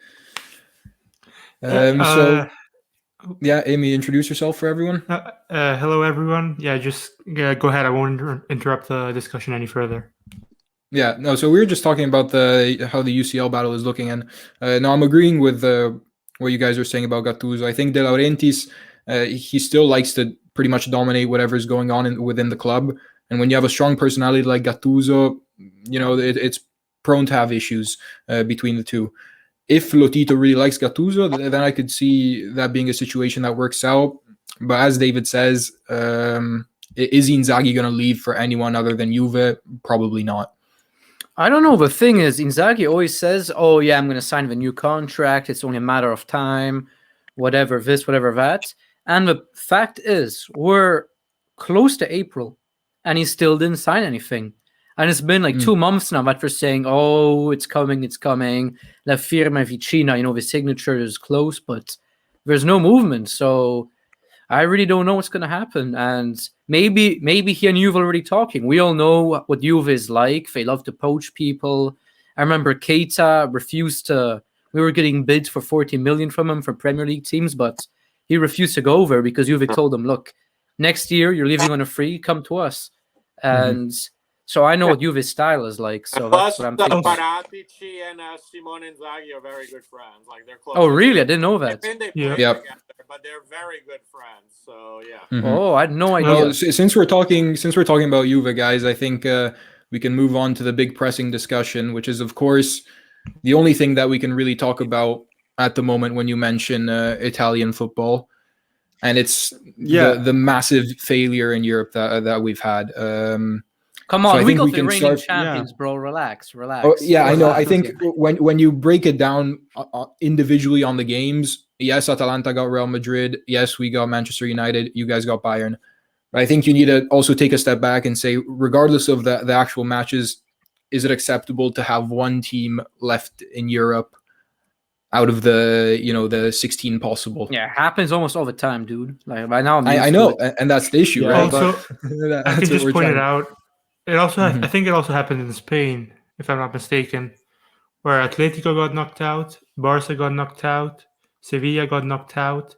Speaker 2: Yeah, Amy, introduce yourself for everyone.
Speaker 6: Hello, everyone. Yeah, just go ahead. I won't interrupt the discussion any further.
Speaker 2: Yeah, no, so we were just talking about how the UCL battle is looking, and no, I'm agreeing with what you guys are saying about Gattuso. I think De Laurentiis, he still likes to pretty much dominate whatever is going on within the club, and when you have a strong personality like Gattuso, it's prone to have issues between the two. If Lotito really likes Gattuso, then I could see that being a situation that works out. But as David says, is Inzaghi going to leave for anyone other than Juve? Probably not.
Speaker 3: I don't know. The thing is, Inzaghi always says, oh, yeah, I'm going to sign the new contract. It's only a matter of time, whatever this, whatever that. And the fact is, we're close to April, and he still didn't sign anything. And it's been like 2 months now that they're saying, oh, it's coming. La firma vicina, the signature is close, but there's no movement. So I really don't know what's going to happen. And maybe he and Juve are already talking. We all know what Juve is like. They love to poach people. I remember Keita refused to... We were getting bids for 40 million from him for Premier League teams, but he refused to go over because Juve told him, look, next year you're leaving on a free, come to us. And... So I know what Juve's style is like. So that's what I'm thinking.
Speaker 5: Paratici and Simone Inzaghi are very good friends. Like they're close.
Speaker 3: Oh, really? I didn't know that.
Speaker 5: I think they play together, but they're very good friends. So yeah.
Speaker 3: Oh, I had no idea.
Speaker 2: Well, since we're talking about Juve, guys, I think we can move on to the big pressing discussion, which is, of course, the only thing that we can really talk about at the moment when you mention Italian football, and it's the massive failure in Europe that we've had.
Speaker 3: Come on,
Speaker 2: so
Speaker 3: we got the reigning champions, bro. Relax.
Speaker 2: Oh, yeah, I know. I think when you break it down individually on the games, yes, Atalanta got Real Madrid. Yes, we got Manchester United. You guys got Bayern. But I think you need to also take a step back and say, regardless of the actual matches, is it acceptable to have one team left in Europe out of the 16 possible?
Speaker 3: Yeah, it happens almost all the time, dude. Like by now,
Speaker 2: I know, and that's the issue, right?
Speaker 6: Also, I can just point it out. It also, I think it also happened in Spain, if I'm not mistaken, where Atletico got knocked out, Barca got knocked out, Sevilla got knocked out.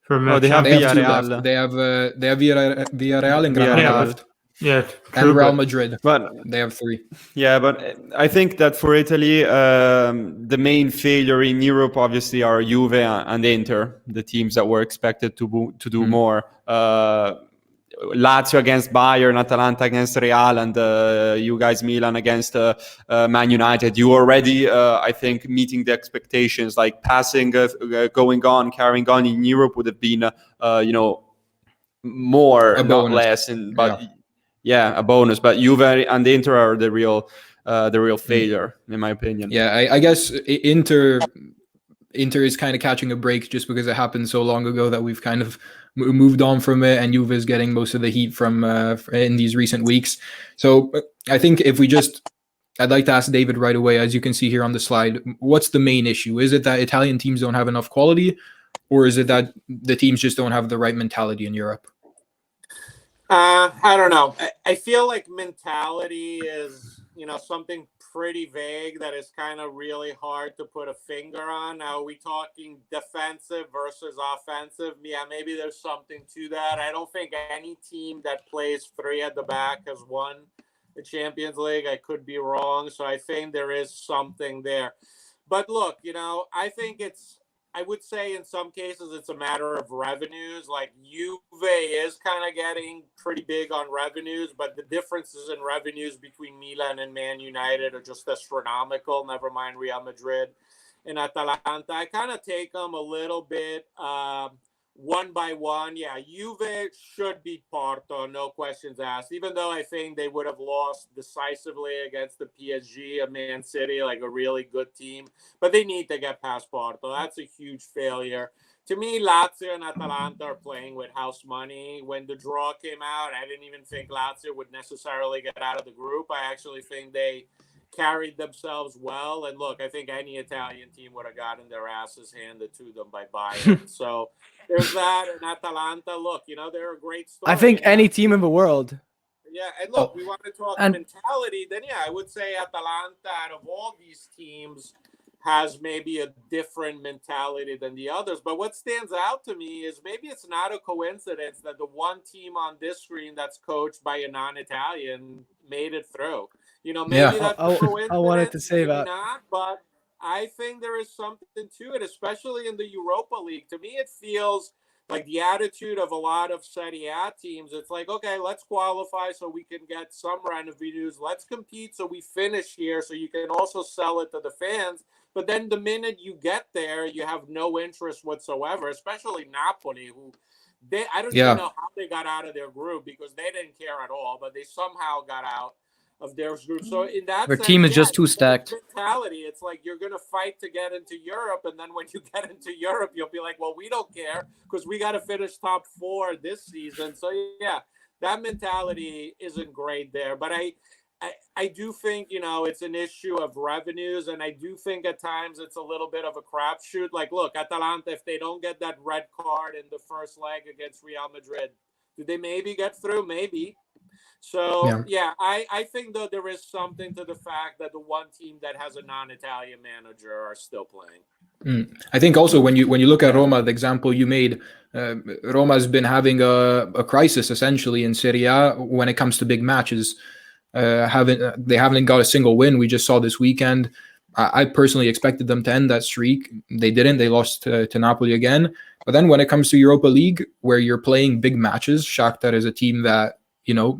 Speaker 4: They have Villarreal.
Speaker 2: They have Villarreal and Granada left.
Speaker 6: Yeah,
Speaker 2: and
Speaker 6: true,
Speaker 2: Real
Speaker 6: but
Speaker 2: Madrid.
Speaker 4: But
Speaker 2: They have 3.
Speaker 4: yeah, but I think that for Italy, the main failure in Europe obviously are Juve and Inter, the teams that were expected to do more. Lazio against Bayern, Atalanta against Real, and you guys Milan against Man United. You already, I think, meeting the expectations. Like passing, going on, carrying on in Europe would have been, more,
Speaker 2: A
Speaker 4: not
Speaker 2: bonus.
Speaker 4: less. But yeah, a bonus. But Juve and the Inter are the real failure, in my opinion.
Speaker 2: Yeah, I guess Inter is kind of catching a break just because it happened so long ago that we've kind of moved on from it, and Juve is getting most of the heat from in these recent weeks. So I think I'd like to ask David right away, as you can see here on the slide, what's the main issue? Is it that Italian teams don't have enough quality, or is it that the teams just don't have the right mentality in Europe?
Speaker 5: I don't know. I feel like mentality is, something pretty vague that is kind of really hard to put a finger on. Now, are we talking defensive versus offensive? Yeah, maybe there's something to that. I don't think any team that plays 3 at the back has won the Champions League. I could be wrong. So I think there is something there. But look, I think I would say in some cases it's a matter of revenues. Like Juve is kind of getting pretty big on revenues, but the differences in revenues between Milan and Man United are just astronomical, never mind Real Madrid and Atalanta. I kind of take them a little bit one by one. Yeah, Juve should beat Porto, no questions asked, even though I think they would have lost decisively against the PSG of Man City, like a really good team. But they need to get past Porto. That's a huge failure. To me, Lazio and Atalanta are playing with house money. When the draw came out, I didn't even think Lazio would necessarily get out of the group. I actually think they carried themselves well. And look, I think any Italian team would have gotten their asses handed to them by Bayern. So there's that. And Atalanta, look, they're a great story.
Speaker 1: I think any team in the world.
Speaker 5: Yeah, and look, we want to talk mentality. Then, yeah, I would say Atalanta, out of all these teams, has maybe a different mentality than the others. But what stands out to me is maybe it's not a coincidence that the one team on this screen that's coached by a non-Italian made it through. Maybe that's a coincidence.
Speaker 1: I wanted to say that.
Speaker 5: Not, but I think there is something to it, especially in the Europa League. To me, it feels like the attitude of a lot of Serie A teams. It's like, okay, let's qualify so we can get some revenues. Let's compete so we finish here so you can also sell it to the fans. But then the minute you get there, you have no interest whatsoever, especially Napoli, who I don't even know how they got out of their group because they didn't care at all, but they somehow got out of their group. So in that
Speaker 3: Their
Speaker 5: sense,
Speaker 3: team is just too stacked.
Speaker 5: Mentality. It's like you're going to fight to get into Europe, and then when you get into Europe, you'll be like, well, we don't care because we got to finish top 4 this season. So yeah, that mentality isn't great there. But I do think, it's an issue of revenues, and I do think at times it's a little bit of a crapshoot. Like, look, Atalanta, if they don't get that red card in the first leg against Real Madrid, do they maybe get through? Maybe. So, yeah, I think, though, there is something to the fact that the one team that has a non-Italian manager are still playing.
Speaker 2: I think also when you look at Roma, the example you made, Roma's been having a crisis essentially in Serie A when it comes to big matches. They haven't got a single win. We just saw this weekend. I personally expected them to end that streak. They didn't. They lost to Napoli again. But then when it comes to Europa League, where you're playing big matches, Shakhtar is a team that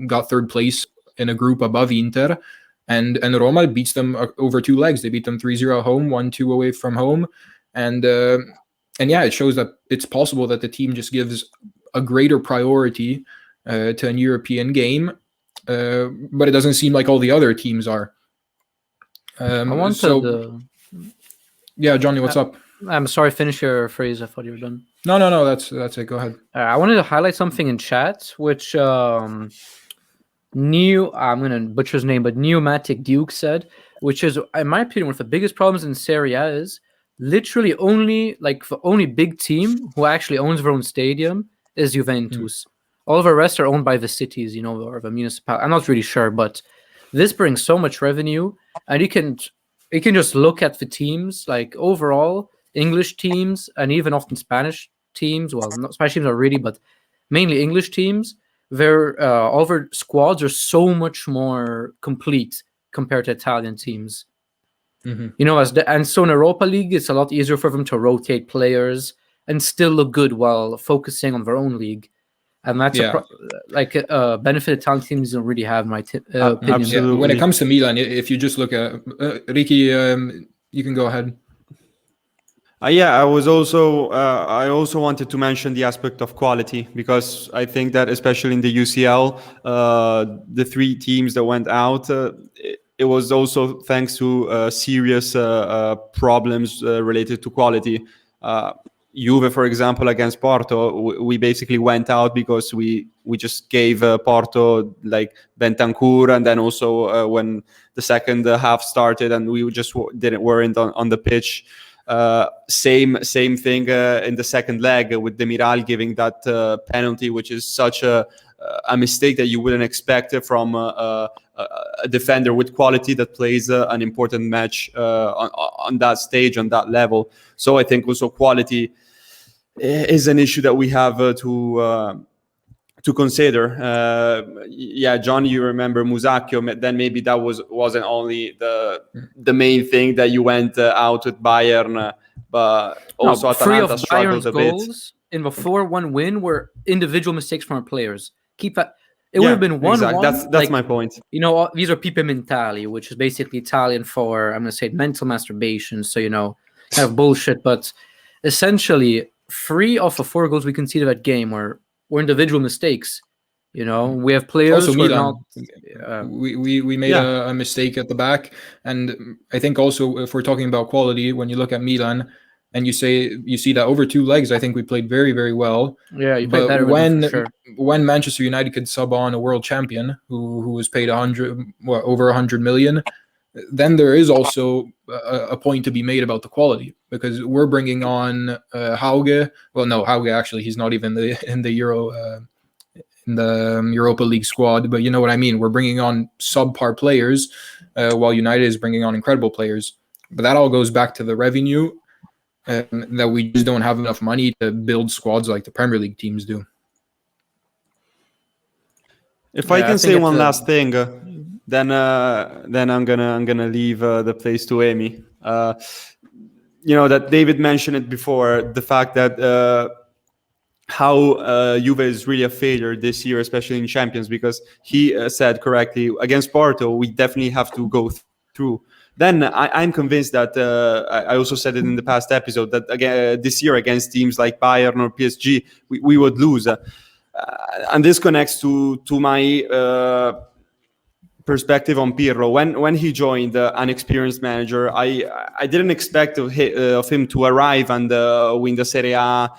Speaker 2: got 3rd place in a group above Inter, and Roma beats them over 2 legs. They beat them 3-0 at home, 1-2 away from home, and yeah, it shows that it's possible that the team just gives a greater priority to an European game, but it doesn't seem like all the other teams are. Yeah, Johnny, what's up?
Speaker 3: I'm sorry, finish your phrase. I thought you were done.
Speaker 2: No, that's it. Go ahead.
Speaker 3: I wanted to highlight something in chat, which I'm gonna butcher his name, but Neomatic Duke said, which is, in my opinion, one of the biggest problems in Serie A is literally the only big team who actually owns their own stadium is Juventus. All of the rest are owned by the cities, or the municipality. I'm not really sure, but this brings so much revenue, and you can just look at the teams, like overall English teams and even often Spanish teams. Well, not Spanish teams are really, but mainly English teams. all of our squads are so much more complete compared to Italian teams. You know, and so in Europa League, it's a lot easier for them to rotate players and still look good while focusing on their own league. And that's a benefit Italian teams don't really have, in my opinion.
Speaker 4: Absolutely.
Speaker 2: Yeah, when it comes to Milan, if you just look at Ricky, you can go ahead.
Speaker 4: I also wanted to mention the aspect of quality, because I think that especially in the UCL, the 3 teams that went out, it was also thanks to serious problems related to quality. Juve, for example, against Porto, we basically went out because we just gave Porto like Bentancur, and then also when the second half started and we just weren't on the pitch. Same thing in the second leg with Demiral giving that penalty, which is such a mistake that you wouldn't expect from a defender with quality that plays an important match on that stage, on that level. So I think also quality is an issue that we have to consider. John, you remember Musacchio, then maybe that wasn't only the main thing that you went out with Bayern, but also Atalanta struggled a bit.
Speaker 3: Goals in the 4-1 win were individual mistakes from our players. Keep that. It would have been 1-1.
Speaker 4: Exactly. That's my point.
Speaker 3: You know, these are pipe mentali, which is basically Italian for, I'm going to say, mental masturbation. So, you know, kind of bullshit. But essentially, 3 of the 4 goals we conceded that game were individual mistakes. You know, we have players
Speaker 2: also
Speaker 3: who
Speaker 2: Milan.
Speaker 3: are not.
Speaker 2: We made a mistake at the back, and I think also if we're talking about quality, when you look at Milan and you see that over 2 legs, I think we played very, very well.
Speaker 3: Yeah, you played better
Speaker 2: when Manchester United could sub on a world champion who was paid over 100 million, then there is also a point to be made about the quality, because we're bringing on Hauge. Well, no, Hauge actually, he's not even in the Europa League squad, but you know what I mean. We're bringing on subpar players, while United is bringing on incredible players. But that all goes back to the revenue, that we just don't have enough money to build squads like the Premier League teams do.
Speaker 4: If I can say one last thing, then I'm gonna leave the place to Amy. You know that David mentioned it before, the fact that how Juve is really a failure this year, especially in Champions, because he said correctly, against Porto, we definitely have to go through. Then I'm convinced that, I also said it in the past episode, that again this year against teams like Bayern or PSG, we would lose. And this connects to my perspective on Pirlo. When he joined, an experienced manager, I didn't expect of him to arrive and win the Serie A,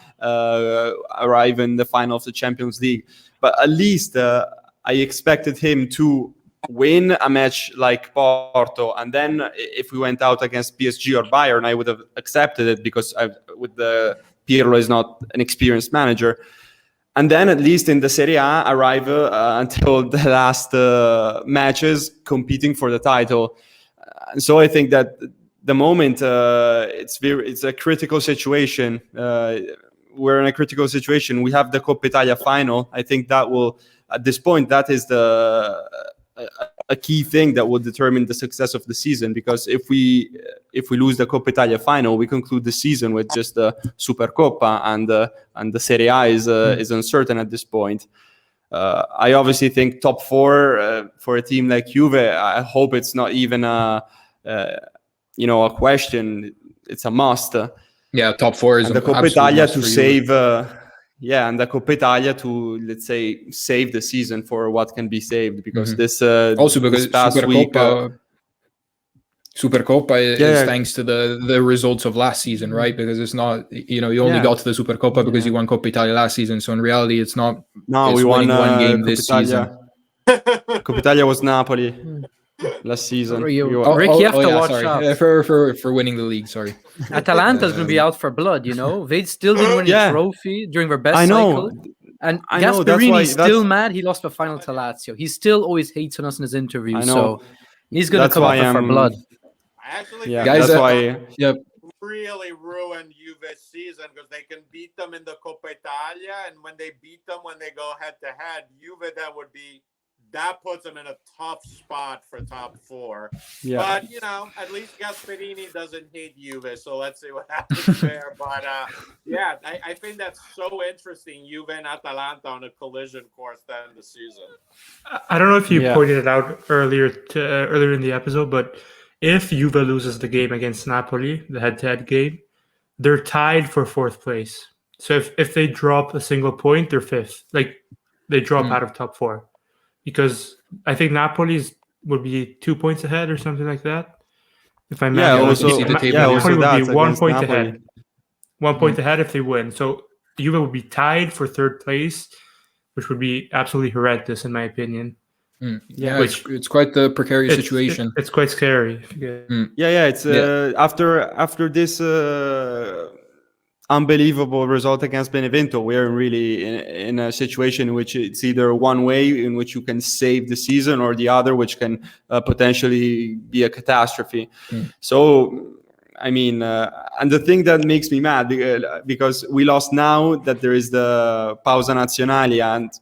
Speaker 4: arrive in the final of the Champions League. But at least I expected him to win a match like Porto, and then if we went out against PSG or Bayern, I would have accepted it, because Pirlo is not an experienced manager. And then at least in the Serie A, arrive until the last matches competing for the title. And so I think that the moment it's a critical situation. We're in a critical situation. We have the Coppa Italia final. I think that will, at this point, that is a key thing that will determine the success of the season, because if we lose the Coppa Italia final, we conclude the season with just the Supercoppa, and the Serie A is uncertain at this point. I obviously think top 4 for a team like Juve, I hope it's not even a question. It's a must.
Speaker 2: Yeah, top 4 is
Speaker 4: and the Coppa Italia to save. And the Coppa Italia to, let's say, save the season for what can be saved, because this
Speaker 2: also because
Speaker 4: this past
Speaker 2: Supercoppa is thanks to the results of last season, right? Because it's not, you only got to the Supercoppa because you won Coppa Italia last season. So in reality, it's not.
Speaker 4: No, we won one game this season. Coppa Italia was Napoli last season.
Speaker 3: Rick, you have to watch out
Speaker 2: for winning the league. Sorry,
Speaker 3: Atalanta's going to be out for blood. They still didn't win a trophy during their best cycle. And Gasperini's still mad. He lost the final to Lazio. He still always hates on us in his interviews. So he's going to come out for blood.
Speaker 5: Actually,
Speaker 2: guys,
Speaker 5: that's why. really ruin Juve's season because they can beat them in the Coppa Italia, and when they beat them when they go head to head, Juve that puts them in a tough spot for top 4.
Speaker 4: Yeah.
Speaker 5: But at least Gasperini doesn't hate Juve, so let's see what happens there. But yeah, I think that's so interesting. Juve and Atalanta on a collision course to end the season.
Speaker 6: I don't know if you pointed it out earlier in the episode, but if Juve loses the game against Napoli, the head-to-head game, they're tied for 4th place. So if they drop a single point, they're 5th. Like they drop out of top 4, because I think Napoli's would be 2 points ahead or something like that. If I'm
Speaker 4: also
Speaker 6: Napoli would be 1 point
Speaker 4: Napoli.
Speaker 6: ahead. 1 point ahead if they win. So Juve would be tied for 3rd place, which would be absolutely horrendous in my opinion.
Speaker 2: Yeah, it's quite the precarious situation.
Speaker 6: It's quite scary.
Speaker 4: It's after this unbelievable result against Benevento, we're really in a situation in which it's either one way in which you can save the season or the other, which can potentially be a catastrophe. So, I mean, and the thing that makes me mad, because we lost now that there is the Pausa Nazionale, and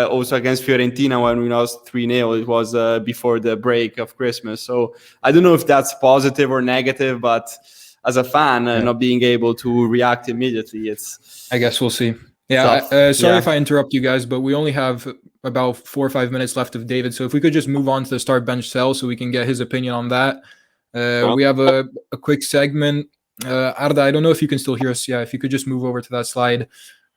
Speaker 4: also against Fiorentina when we lost 3-0, it was before the break of Christmas. So I don't know if that's positive or negative, but as a fan, not being able to react immediately,
Speaker 2: I guess we'll see. Yeah, sorry if I interrupt you guys, but we only have about 4 or 5 minutes left of David. So if we could just move on to the start bench sell so we can get his opinion on that. We have a quick segment. Arda, I don't know if you can still hear us. Yeah, if you could just move over to that slide.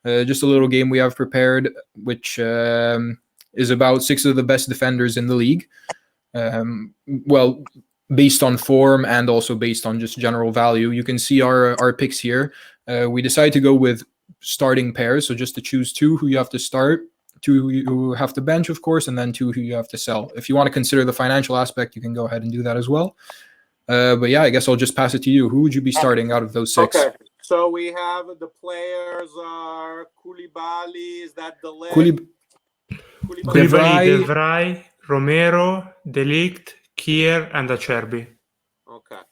Speaker 2: Just a little game we have prepared, which is about 6 of the best defenders in the league. Well, based on form and also based on just general value. You can see our picks here. We decided to go with starting pairs, so just to choose 2 who you have to start, 2 who you have to bench, of course, and then 2 who you have to sell. If you want to consider the financial aspect, you can go ahead and do that as well. But yeah, I guess I'll just pass it to you. Who would you be starting out of those 6?
Speaker 5: Okay. So we have the players are Koulibaly. Is that the list?
Speaker 6: Koulibaly, De Vrij, Romero, De Ligt, Kier, and Acerbi.
Speaker 5: Okay.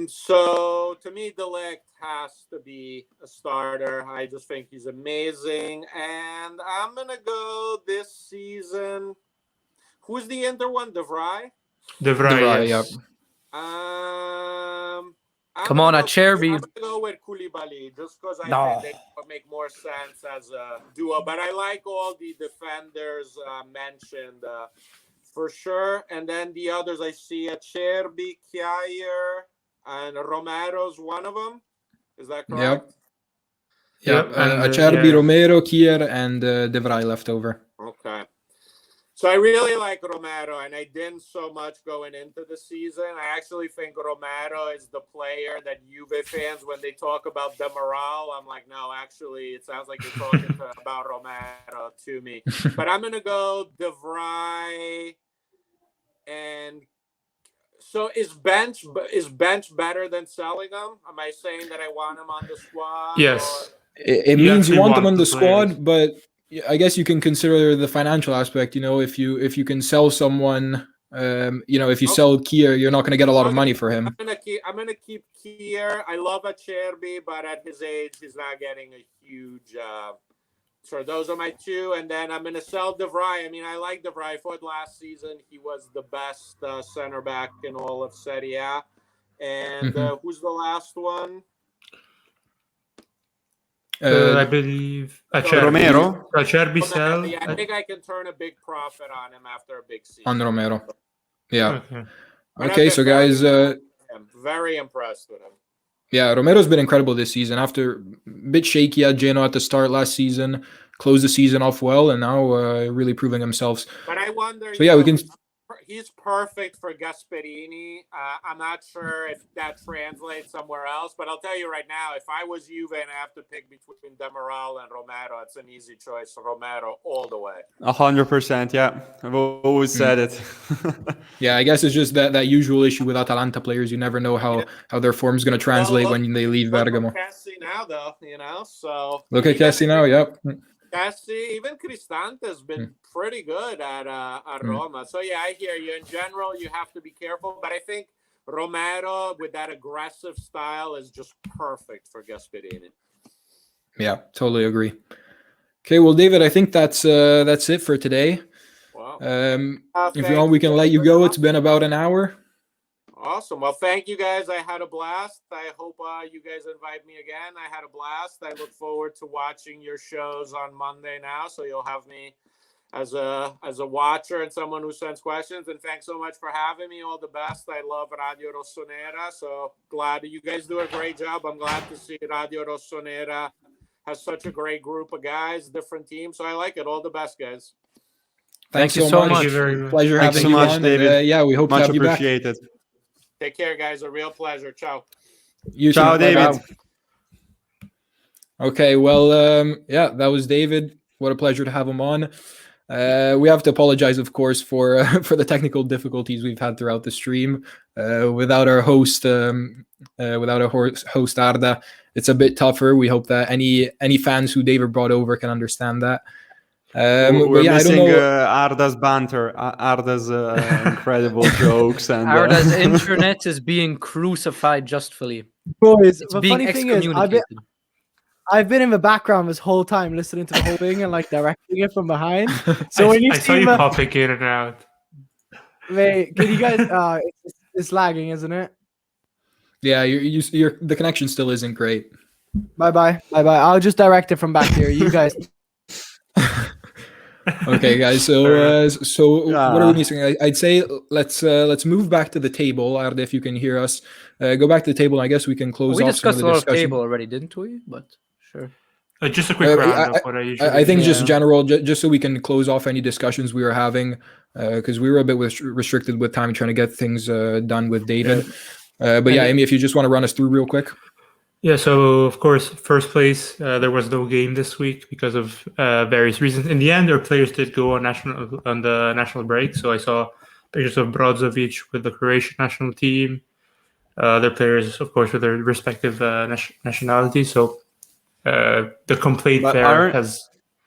Speaker 5: So to me, De Ligt has to be a starter. I just think he's amazing, and I'm gonna go this season. Who's the Inter one? De Vrij.
Speaker 6: De Vrij,
Speaker 2: yes.
Speaker 6: Yep.
Speaker 3: Come on, Acerbi.
Speaker 5: I'm gonna go with Koulibaly just because I think they would make more sense as a duo. But I like all the defenders mentioned for sure. And then the others, I see Acerbi, Kier, and Romero's one of them. Is that correct?
Speaker 2: Yep. Acerbi, Romero, Kier, and De Vrij left over.
Speaker 5: Okay. So I really like Romero, and I didn't so much going into the season. I actually think Romero is the player that Juve fans, when they talk about Demiral, I'm like, no, actually, it sounds like you're talking about Romero to me. But I'm going to go De Vrij. And so is bench better than selling him? Am I saying that I want him on the squad?
Speaker 6: Yes.
Speaker 2: It means you want them on the squad, but I guess you can consider the financial aspect. If you can sell someone, if you sell Kier, you're not going to get a lot of money for him.
Speaker 5: I'm gonna keep Kier. I love Acerbi, but at his age, he's not getting a huge. So those are my 2, and then I'm gonna sell De Vrij. I mean, I like De Vrij. I thought last season he was the best center back in all of Serie A. And who's the last one?
Speaker 6: I believe
Speaker 4: Romero.
Speaker 6: Acerbi sell.
Speaker 5: I think I can turn a big profit on him after a big season.
Speaker 2: On Romero. Yeah. Okay, so guys,
Speaker 5: very impressed with him.
Speaker 2: Yeah, Romero's been incredible this season. After a bit shaky at Genoa at the start last season, closed the season off well, and now really proving himself.
Speaker 5: But I wonder.
Speaker 2: So yeah, we can.
Speaker 5: He's perfect for Gasperini. I'm not sure if that translates somewhere else, but I'll tell you right now, if I was Juve and I have to pick between Demiral and Romero, it's an easy choice. Romero all the way.
Speaker 4: 100%, yeah. I've always said it.
Speaker 2: Yeah, I guess it's just that usual issue with Atalanta players. You never know how their form's going to translate when they leave Bergamo.
Speaker 5: Look at Cassie now, though, so...
Speaker 2: Look at Cassie now, yep.
Speaker 5: Cassie, even Cristante has been pretty good at Roma. So, yeah, I hear you. In general, you have to be careful. But I think Romero with that aggressive style is just perfect for Gasperini.
Speaker 2: Yeah, totally agree. Okay, well, David, I think that's it for today.
Speaker 5: Wow.
Speaker 2: If you want, we can let you go. It's been about an hour.
Speaker 5: Awesome. Well, thank you guys. I had a blast. I hope you guys invite me again. I had a blast. I look forward to watching your shows on Monday now, so you'll have me as a watcher and someone who sends questions. And thanks so much for having me. All the best. I love Radio Rossonera, so glad you guys do a great job. I'm glad to see Radio Rossonera has such a great group of guys, different teams. So I like it. All the best, guys.
Speaker 3: Thank you so much.
Speaker 6: Thank you very much.
Speaker 2: Pleasure
Speaker 4: Thanks
Speaker 2: having
Speaker 4: so
Speaker 2: you
Speaker 4: much,
Speaker 2: on.
Speaker 4: David.
Speaker 2: And, yeah, we hope to
Speaker 4: Much
Speaker 2: have you back.
Speaker 4: appreciated.
Speaker 5: Take care, guys. A real pleasure. Ciao.
Speaker 2: You
Speaker 4: Ciao,
Speaker 2: too.
Speaker 4: David.
Speaker 2: Bye-bye. Okay, well, yeah, that was David. What a pleasure to have him on. We have to apologize, of course, for the technical difficulties we've had throughout the stream. Without our host, Arda, it's a bit tougher. We hope that any fans who David brought over can understand that.
Speaker 4: We're
Speaker 2: yeah,
Speaker 4: missing
Speaker 2: I don't know.
Speaker 4: Arda's banter, Arda's incredible jokes, and
Speaker 3: Arda's internet is being crucified justly.
Speaker 1: Boys,
Speaker 3: It's
Speaker 1: the
Speaker 3: being
Speaker 1: funny thing is,
Speaker 3: excommunicated.
Speaker 1: I've been in the background this whole time listening to the whole thing and like directing it from behind. So when you
Speaker 6: I saw
Speaker 1: see
Speaker 6: you
Speaker 1: the,
Speaker 6: popping in and out.
Speaker 1: wait, can you guys? It's lagging, isn't it?
Speaker 2: Yeah, the connection still isn't great.
Speaker 1: Bye. I'll just direct it from back here. You guys.
Speaker 2: Okay, guys. So what are we missing? I'd say let's move back to the table. Arda, if you can hear us, go back to the table. I guess we can close.
Speaker 3: We
Speaker 2: off some
Speaker 3: discussed
Speaker 2: of
Speaker 3: a
Speaker 2: the
Speaker 3: lot of
Speaker 2: discussion.
Speaker 3: table already, didn't we? But sure.
Speaker 6: Just a quick round of what I usually
Speaker 2: I think
Speaker 6: do.
Speaker 2: just general, just so we can close off any discussions we were having, because we were a bit restricted with time trying to get things done with David. But yeah, Amy, if you just want to run us through real quick.
Speaker 6: Yeah, so of course, first place, there was no game this week because of various reasons. In the end, our players did go on the national break. So I saw pictures of Brozovic with the Croatian national team. Their players, of course, with their respective nationalities. So the complaint
Speaker 4: But
Speaker 6: there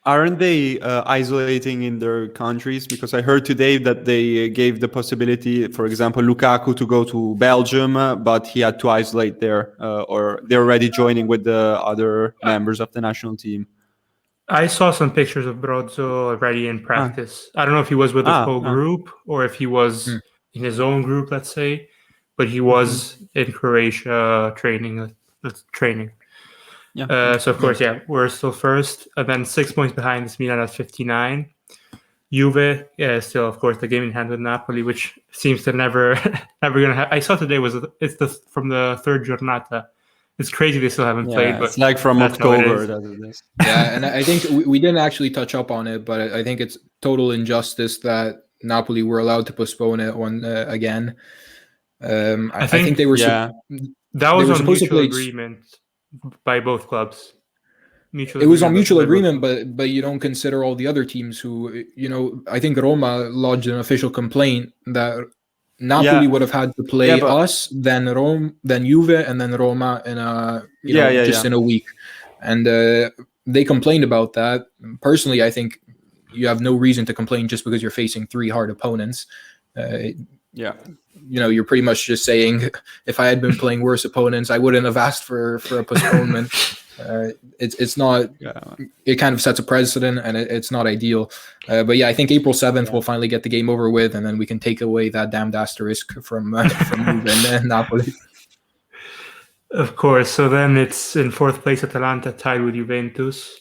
Speaker 4: aren't they isolating in their countries? Because I heard today that they gave the possibility, for example, Lukaku to go to Belgium, but he had to isolate there, or they're already joining with the other members of the national team.
Speaker 6: I saw some pictures of Brozo already in practice. I don't know if he was with the whole group or if he was in his own group, let's say, but he was in Croatia training.
Speaker 4: Yeah.
Speaker 6: So of course, yeah, we're still first, and then 6 points behind is Milan at 59. Juve, yeah, still of course the game in hand with Napoli, which seems to never gonna happen. I saw today from the third giornata. It's crazy they still haven't played, but
Speaker 4: it's like from
Speaker 6: that's how it
Speaker 4: October.
Speaker 6: is.
Speaker 4: That it is.
Speaker 2: Yeah, and I think we didn't actually touch up on it, but I think it's total injustice that Napoli were allowed to postpone it again. I think they were.
Speaker 6: That was on mutual agreement by both clubs.
Speaker 2: It was on mutual agreement, but you don't consider all the other teams who, I think Roma lodged an official complaint that Napoli would have had to play us, then Juve, and then Roma in in a week, and they complained about that. Personally, I think you have no reason to complain just because you're facing three hard opponents. You're pretty much just saying, if I had been playing worse opponents, I wouldn't have asked for a postponement. It's not. It kind of sets a precedent, and it's not ideal. But yeah, I think April 7th we'll finally get the game over with, and then we can take away that damned asterisk from Juve and Napoli.
Speaker 6: Of course. So then it's in fourth place, Atalanta tied with Juventus.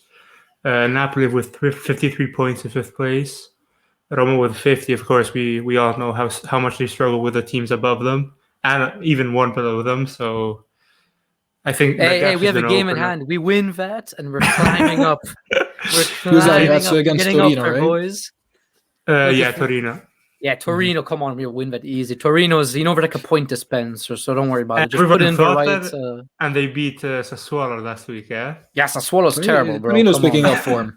Speaker 6: Napoli with 53 points in fifth place. Roma with 50. Of course, we all know how much they struggle with the teams above them and even one below them. So I think
Speaker 3: hey, we have a game in hand. We win that, and we're climbing up. We're climbing up.
Speaker 2: Against
Speaker 3: getting
Speaker 2: Torino,
Speaker 3: up there,
Speaker 2: right?
Speaker 3: boys.
Speaker 6: Torino.
Speaker 3: Yeah, Torino. Come on, we'll win that easy. Torino's, we're like a point dispenser, so don't worry about it. Just
Speaker 6: Everybody
Speaker 3: put in the
Speaker 6: thought
Speaker 3: right.
Speaker 6: that, and they beat Sassuolo last week, yeah?
Speaker 3: Yeah, Sassuolo's terrible, bro.
Speaker 2: Torino's picking up form.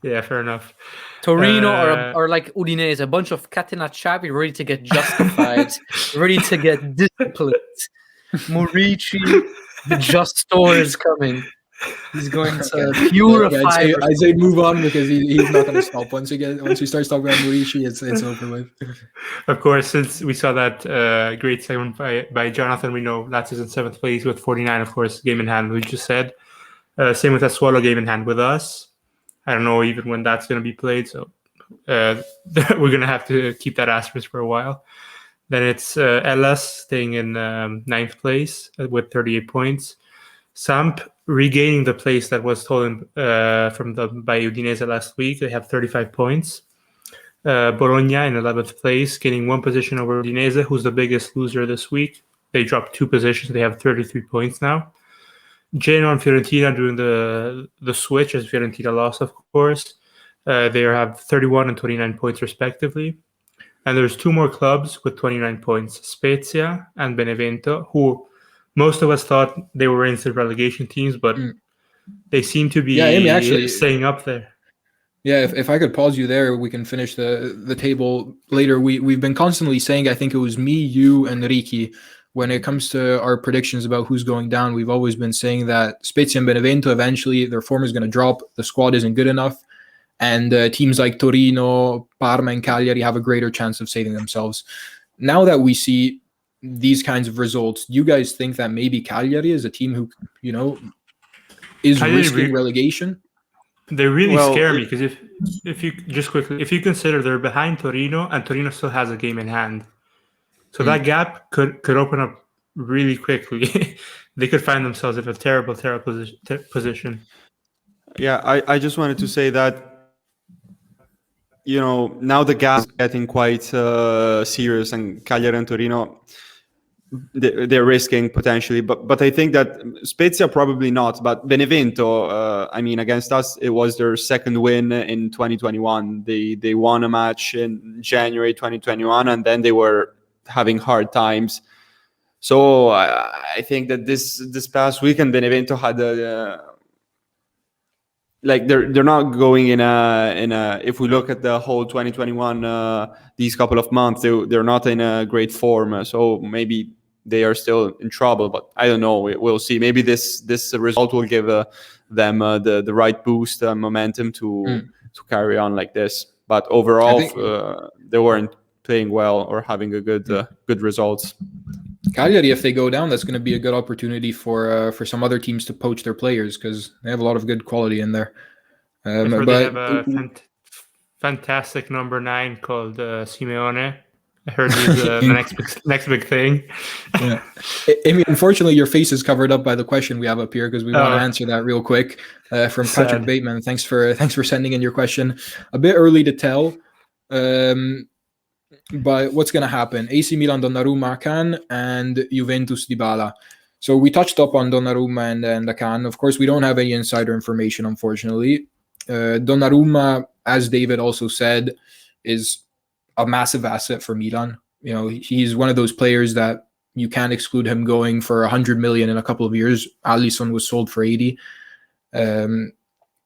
Speaker 6: Yeah, fair enough.
Speaker 3: Torino or like Udinese, a bunch of Catenaccio ready to get justified, ready to get disciplined. Morici, the just store is coming. He's going to
Speaker 2: Yeah,
Speaker 3: purify.
Speaker 2: I'd say move on because he's not going to stop once we start talking about Murici, it's over with.
Speaker 6: Of course, since we saw that great segment by Jonathan, we know Lazio's in 7th place with 49, of course, game in hand, we just said. Same with Sassuolo, game in hand with us. I don't know even when that's going to be played, so we're going to have to keep that asterisk for a while. Then it's Hellas staying in 9th place with 38 points. Samp regaining the place that was stolen by Udinese last week. They have 35 points. Bologna in 11th place, gaining 1 position over Udinese, who's the biggest loser this week. They dropped 2 positions. They have 33 points now. Genoa and Fiorentina doing the switch as Fiorentina lost, of course. They have 31 and 29 points respectively. And there's 2 more clubs with 29 points, Spezia and Benevento, who most of us thought they were instant relegation teams, but they seem to be
Speaker 2: actually,
Speaker 6: staying up there.
Speaker 2: Yeah, if I could pause you there, we can finish the table later. We've been constantly saying, I think it was me, you, and Ricky, when it comes to our predictions about who's going down, we've always been saying that Spezia and Benevento, eventually their form is going to drop. The squad isn't good enough. And teams like Torino, Parma, and Cagliari have a greater chance of saving themselves. Now that we see these kinds of results, do you guys think that maybe Cagliari is a team who, is risking relegation?
Speaker 6: They really scare me because if you consider they're behind Torino and Torino still has a game in hand, so that gap could open up really quickly. They could find themselves in a terrible position.
Speaker 4: Yeah, I just wanted to say that now the gap is getting quite serious, and Cagliari and Torino, they're risking potentially, but I think that Spezia probably not, but Benevento, against us, it was their 2nd win in 2021. They won a match in January 2021, and then they were having hard times. So I think that this past weekend Benevento had they're not going in a if we look at the whole 2021 these couple of months, they're not in a great form, so maybe they are still in trouble, but I don't know. We'll see. Maybe this result will give them the right boost, momentum to carry on like this. But overall, they weren't playing well or having a good results.
Speaker 2: Cagliari, if they go down, that's going to be a good opportunity for some other teams to poach their players because they have a lot of good quality in there.
Speaker 6: But they have a fantastic number 9 called Simeone. I heard he's the next big thing.
Speaker 2: Yeah, Amy, unfortunately, your face is covered up by the question we have up here because we want to answer that real quick. From Patrick Bateman, thanks for sending in your question. A bit early to tell, but what's going to happen? AC Milan, Donnarumma, Akan, and Juventus Dybala. So we touched up on Donnarumma and Akan. Of course, we don't have any insider information, unfortunately. Donnarumma, as David also said, is a massive asset for Milan. He's one of those players that you can't exclude him going for 100 million in a couple of years. Alisson was sold for 80.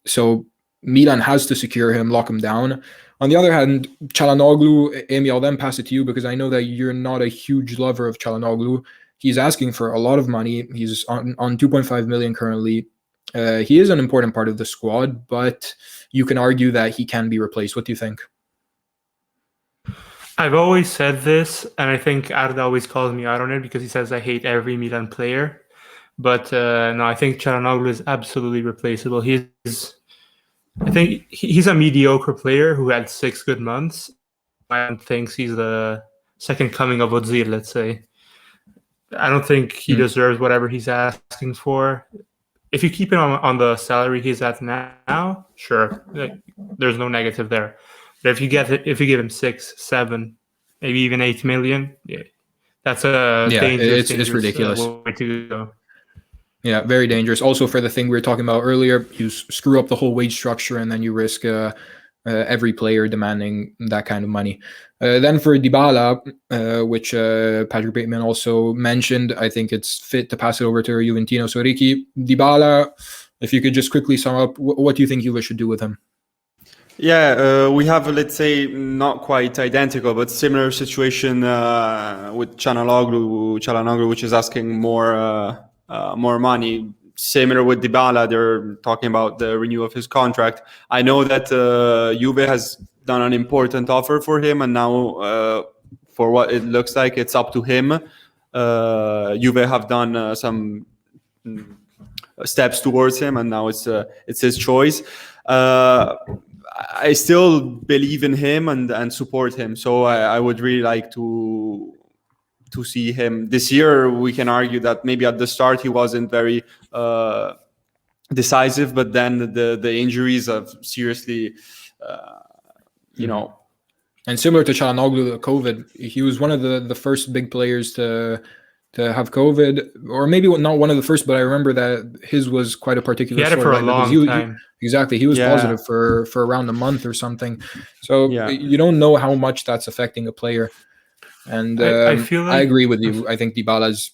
Speaker 2: So Milan has to secure him, lock him down. On the other hand, Çalhanoğlu, Amy, I'll then pass it to you because I know that you're not a huge lover of Çalhanoğlu. He's asking for a lot of money. He's on 2.5 million currently. He is an important part of the squad, but you can argue that he can be replaced. What do you think?
Speaker 6: I've always said this, and I think Arda always calls me out on it because he says I hate every Milan player. But no, I think Çalhanoğlu is absolutely replaceable. I think he's a mediocre player who had 6 good months. I thinks he's the second coming of Ozil, let's say. I don't think he deserves whatever he's asking for. If you keep him on the salary he's at now, sure, there's no negative there. But if you give him 6, 7, maybe even 8 million, that's a dangerous
Speaker 2: it's ridiculous
Speaker 6: way to go.
Speaker 2: Yeah, very dangerous. Also, for the thing we were talking about earlier, you screw up the whole wage structure, and then you risk every player demanding that kind of money. Then for Dybala, which Patrick Bateman also mentioned, I think it's fit to pass it over to Juventino. So, Ricky, Dybala, if you could just quickly sum up, what do you think Juve should do with him?
Speaker 4: Yeah, we have, let's say, not quite identical, but similar situation with Çalhanoğlu, which is asking more money. similar with Dybala. They're talking about the renewal of his contract. I know that Juve has done an important offer for him, and now for what it looks like, it's up to him. Juve have done some steps towards him, and now it's his choice. I still believe in him and support him. So I would really like to see him this year. We can argue that maybe at the start he wasn't very decisive, but then the injuries have seriously,
Speaker 2: And similar to Çalhanoğlu, COVID, he was one of the first big players to have COVID, or maybe not one of the first, but I remember that his was quite a particular.
Speaker 6: He had it for a long time.
Speaker 2: Exactly, he was positive for around a month or something. So you don't know how much that's affecting a player. And
Speaker 6: I feel like,
Speaker 2: I agree with you. I think Dybala's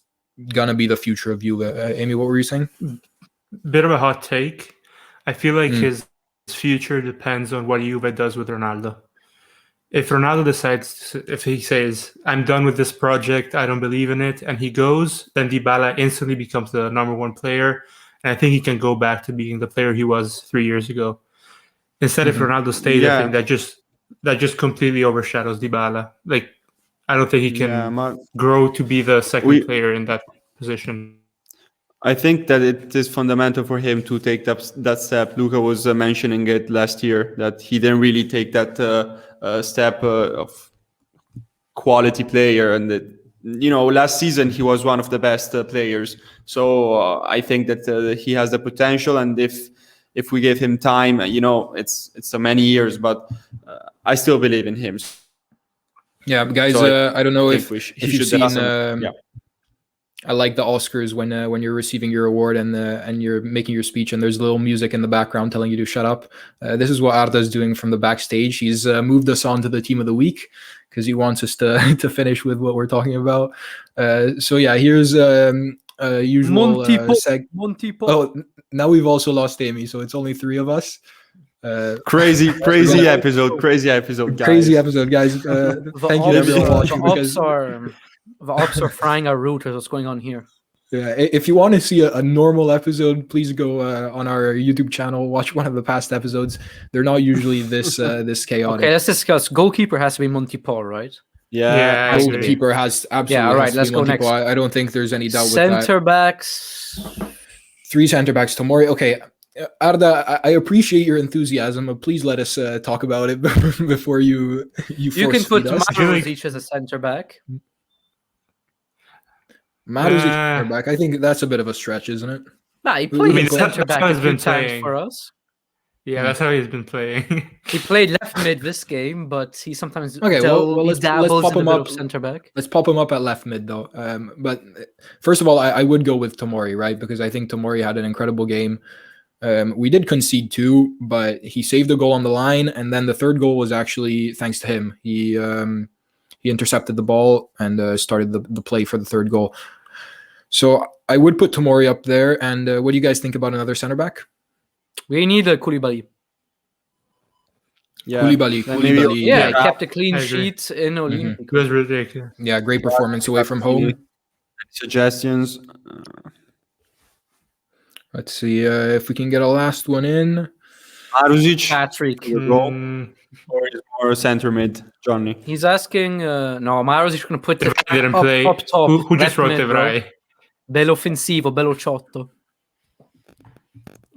Speaker 2: gonna be the future of Juve. Amy, what were you saying?
Speaker 6: Bit of a hot take. I feel like his future depends on what Juve does with Ronaldo. If Ronaldo decides, if he says, I'm done with this project, I don't believe in it, and he goes, then Dybala instantly becomes the number one player. And I think he can go back to being the player he was 3 years ago. Instead, if Ronaldo stays, I think that just completely overshadows Dybala. Like, I don't think he can grow to be the second player in that position.
Speaker 4: I think that it is fundamental for him to take that step. Luca was mentioning it last year, that he didn't really take that step of quality player. And that, last season he was one of the best players. So I think that he has the potential. And if we give him time, it's so many years, but I still believe in him.
Speaker 2: Yeah, guys,
Speaker 4: So
Speaker 2: I don't know if
Speaker 4: should
Speaker 2: you've seen. I like the Oscars when you're receiving your award and you're making your speech and there's little music in the background telling you to shut up. This is what Arda's doing from the backstage. He's moved us on to the team of the week because he wants us to finish with what we're talking about. So yeah, here's usual
Speaker 1: Monty
Speaker 2: Oh, now we've also lost Amy, so it's only 3 of us.
Speaker 4: Crazy episode, guys.
Speaker 2: Crazy episode, guys. Thank you everyone for watching.
Speaker 3: The ops are frying our routers. What's going on here?
Speaker 2: Yeah, if you want to see a normal episode, please go on our YouTube channel. Watch one of the past episodes. They're not usually this chaotic.
Speaker 3: Okay, let's discuss. Goalkeeper has to be Monty Paul, right?
Speaker 4: Yeah,
Speaker 2: goalkeeper has absolutely.
Speaker 3: Yeah, all right.
Speaker 2: Has to
Speaker 3: Let's
Speaker 2: be
Speaker 3: go
Speaker 2: Monty
Speaker 3: next.
Speaker 2: Paul. I don't think there's any doubt with that.
Speaker 3: Center backs.
Speaker 2: 3 center backs. Tomori. Okay, Arda, I appreciate your enthusiasm, but please let us talk about it before you.
Speaker 3: You can put
Speaker 2: us.
Speaker 3: Maruzic as a center back.
Speaker 2: Maruzic center back. I think that's a bit of a stretch, isn't it?
Speaker 3: Nah, he played center
Speaker 6: that's
Speaker 3: back
Speaker 6: how
Speaker 3: a
Speaker 6: he's
Speaker 3: few
Speaker 6: been
Speaker 3: times
Speaker 6: playing.
Speaker 3: for us.
Speaker 6: Yeah, that's how he's been playing.
Speaker 3: He played left mid this game, but he sometimes
Speaker 2: let's
Speaker 3: dabbles
Speaker 2: pop
Speaker 3: in a
Speaker 2: him
Speaker 3: bit
Speaker 2: up.
Speaker 3: of center back.
Speaker 2: Let's pop him up at left mid though. But first of all, I would go with Tomori, right? Because I think Tomori had an incredible game. We did concede 2, but he saved a goal on the line, and then the third goal was actually thanks to him. He intercepted the ball and started the play for the third goal. So I would put Tomori up there. And what do you guys think about another center back?
Speaker 3: We need a Koulibaly.
Speaker 4: Yeah,
Speaker 2: Koulibaly.
Speaker 3: Yeah, he kept a
Speaker 6: I
Speaker 3: clean
Speaker 6: agree.
Speaker 3: sheet in Olympic.
Speaker 6: It was ridiculous.
Speaker 2: Yeah, great performance away from home.
Speaker 4: Suggestions?
Speaker 2: Let's see if we can get a last one in.
Speaker 4: Maruzic
Speaker 3: Patrick.
Speaker 4: or is more center mid, Johnny?
Speaker 3: He's asking. No, Maros is going to put it
Speaker 6: Devray didn't
Speaker 3: up,
Speaker 6: play.
Speaker 3: up top.
Speaker 6: Who just
Speaker 3: left
Speaker 6: wrote
Speaker 3: mid, bro.
Speaker 6: Devray?
Speaker 3: Bello offensivo, bello ciotto.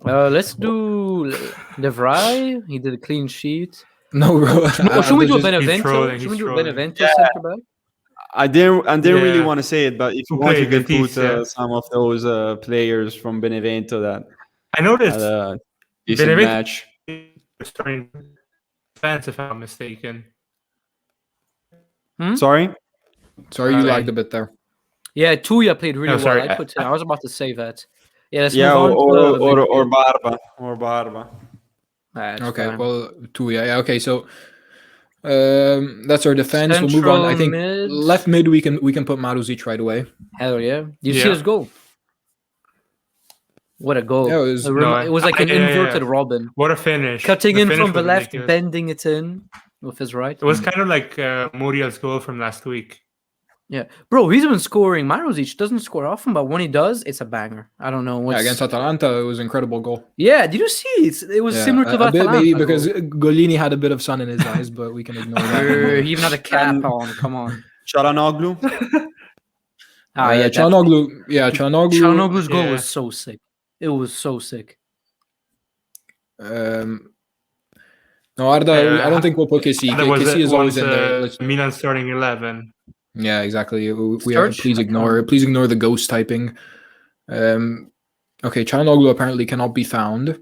Speaker 3: Let's do Devray. He did a clean sheet.
Speaker 2: No, bro.
Speaker 3: Should we do a
Speaker 6: he's
Speaker 3: Benevento?
Speaker 6: trolling,
Speaker 3: Should we
Speaker 6: he's
Speaker 3: do a
Speaker 6: trolling.
Speaker 3: Benevento center back?
Speaker 4: I didn't really
Speaker 6: Yeah.
Speaker 4: want to say it, but if you
Speaker 6: Who
Speaker 4: want, you
Speaker 6: played
Speaker 4: can put
Speaker 6: Gatuza?
Speaker 4: some of those players from Benevento that
Speaker 6: I noticed
Speaker 4: had a decent
Speaker 6: Benevento-
Speaker 4: match.
Speaker 6: starting defense, if I'm not mistaken.
Speaker 4: Sorry?
Speaker 2: Sorry, you lagged a bit there.
Speaker 3: Yeah, Tuya played really
Speaker 6: Oh, sorry.
Speaker 3: well. I was about to say that. Yeah, let's
Speaker 4: Yeah,
Speaker 3: move on to the
Speaker 4: or Barba. Or Barba.
Speaker 3: That's
Speaker 2: Okay,
Speaker 3: fine.
Speaker 2: well, yeah. Okay, so that's our defense. We'll move on. I think
Speaker 3: Central mid.
Speaker 2: left mid we can put Maruzic right away.
Speaker 3: Hell yeah! You see
Speaker 6: Yeah.
Speaker 3: his goal? What a goal!
Speaker 2: Yeah, it was-
Speaker 3: It was like an
Speaker 6: Yeah, yeah, yeah.
Speaker 3: inverted Robin,
Speaker 6: What a finish.
Speaker 3: cutting
Speaker 6: The
Speaker 3: in
Speaker 6: finish
Speaker 3: from the
Speaker 6: was
Speaker 3: left,
Speaker 6: ridiculous.
Speaker 3: bending it in with his right.
Speaker 6: It was kind of like Muriel's goal from last week.
Speaker 3: Yeah, bro, he's been scoring. Maruzic doesn't score often, but when he does, it's a banger. I don't know.
Speaker 2: Yeah, against Atalanta, it was an incredible goal.
Speaker 3: Yeah, did you see it? It was
Speaker 2: Yeah,
Speaker 3: similar to
Speaker 2: a bit
Speaker 3: Atalanta
Speaker 2: maybe because
Speaker 3: goal.
Speaker 2: Golini had a bit of sun in his eyes, but we can ignore that.
Speaker 3: He even had a cap
Speaker 4: And-
Speaker 3: on. Come on.
Speaker 4: Charanoglu.
Speaker 3: Yeah,
Speaker 2: Çalhanoğlu,
Speaker 3: Çalhanoğlu's goal
Speaker 6: Yeah.
Speaker 3: was so sick. It was so sick.
Speaker 2: No, Arda, I don't think we'll put Kessie.
Speaker 6: That was
Speaker 2: Kessie is always in there.
Speaker 6: Milan starting 11.
Speaker 2: Yeah, exactly. We
Speaker 3: Search?
Speaker 2: please ignore the ghost typing. Okay, Çalhanoğlu apparently cannot be found.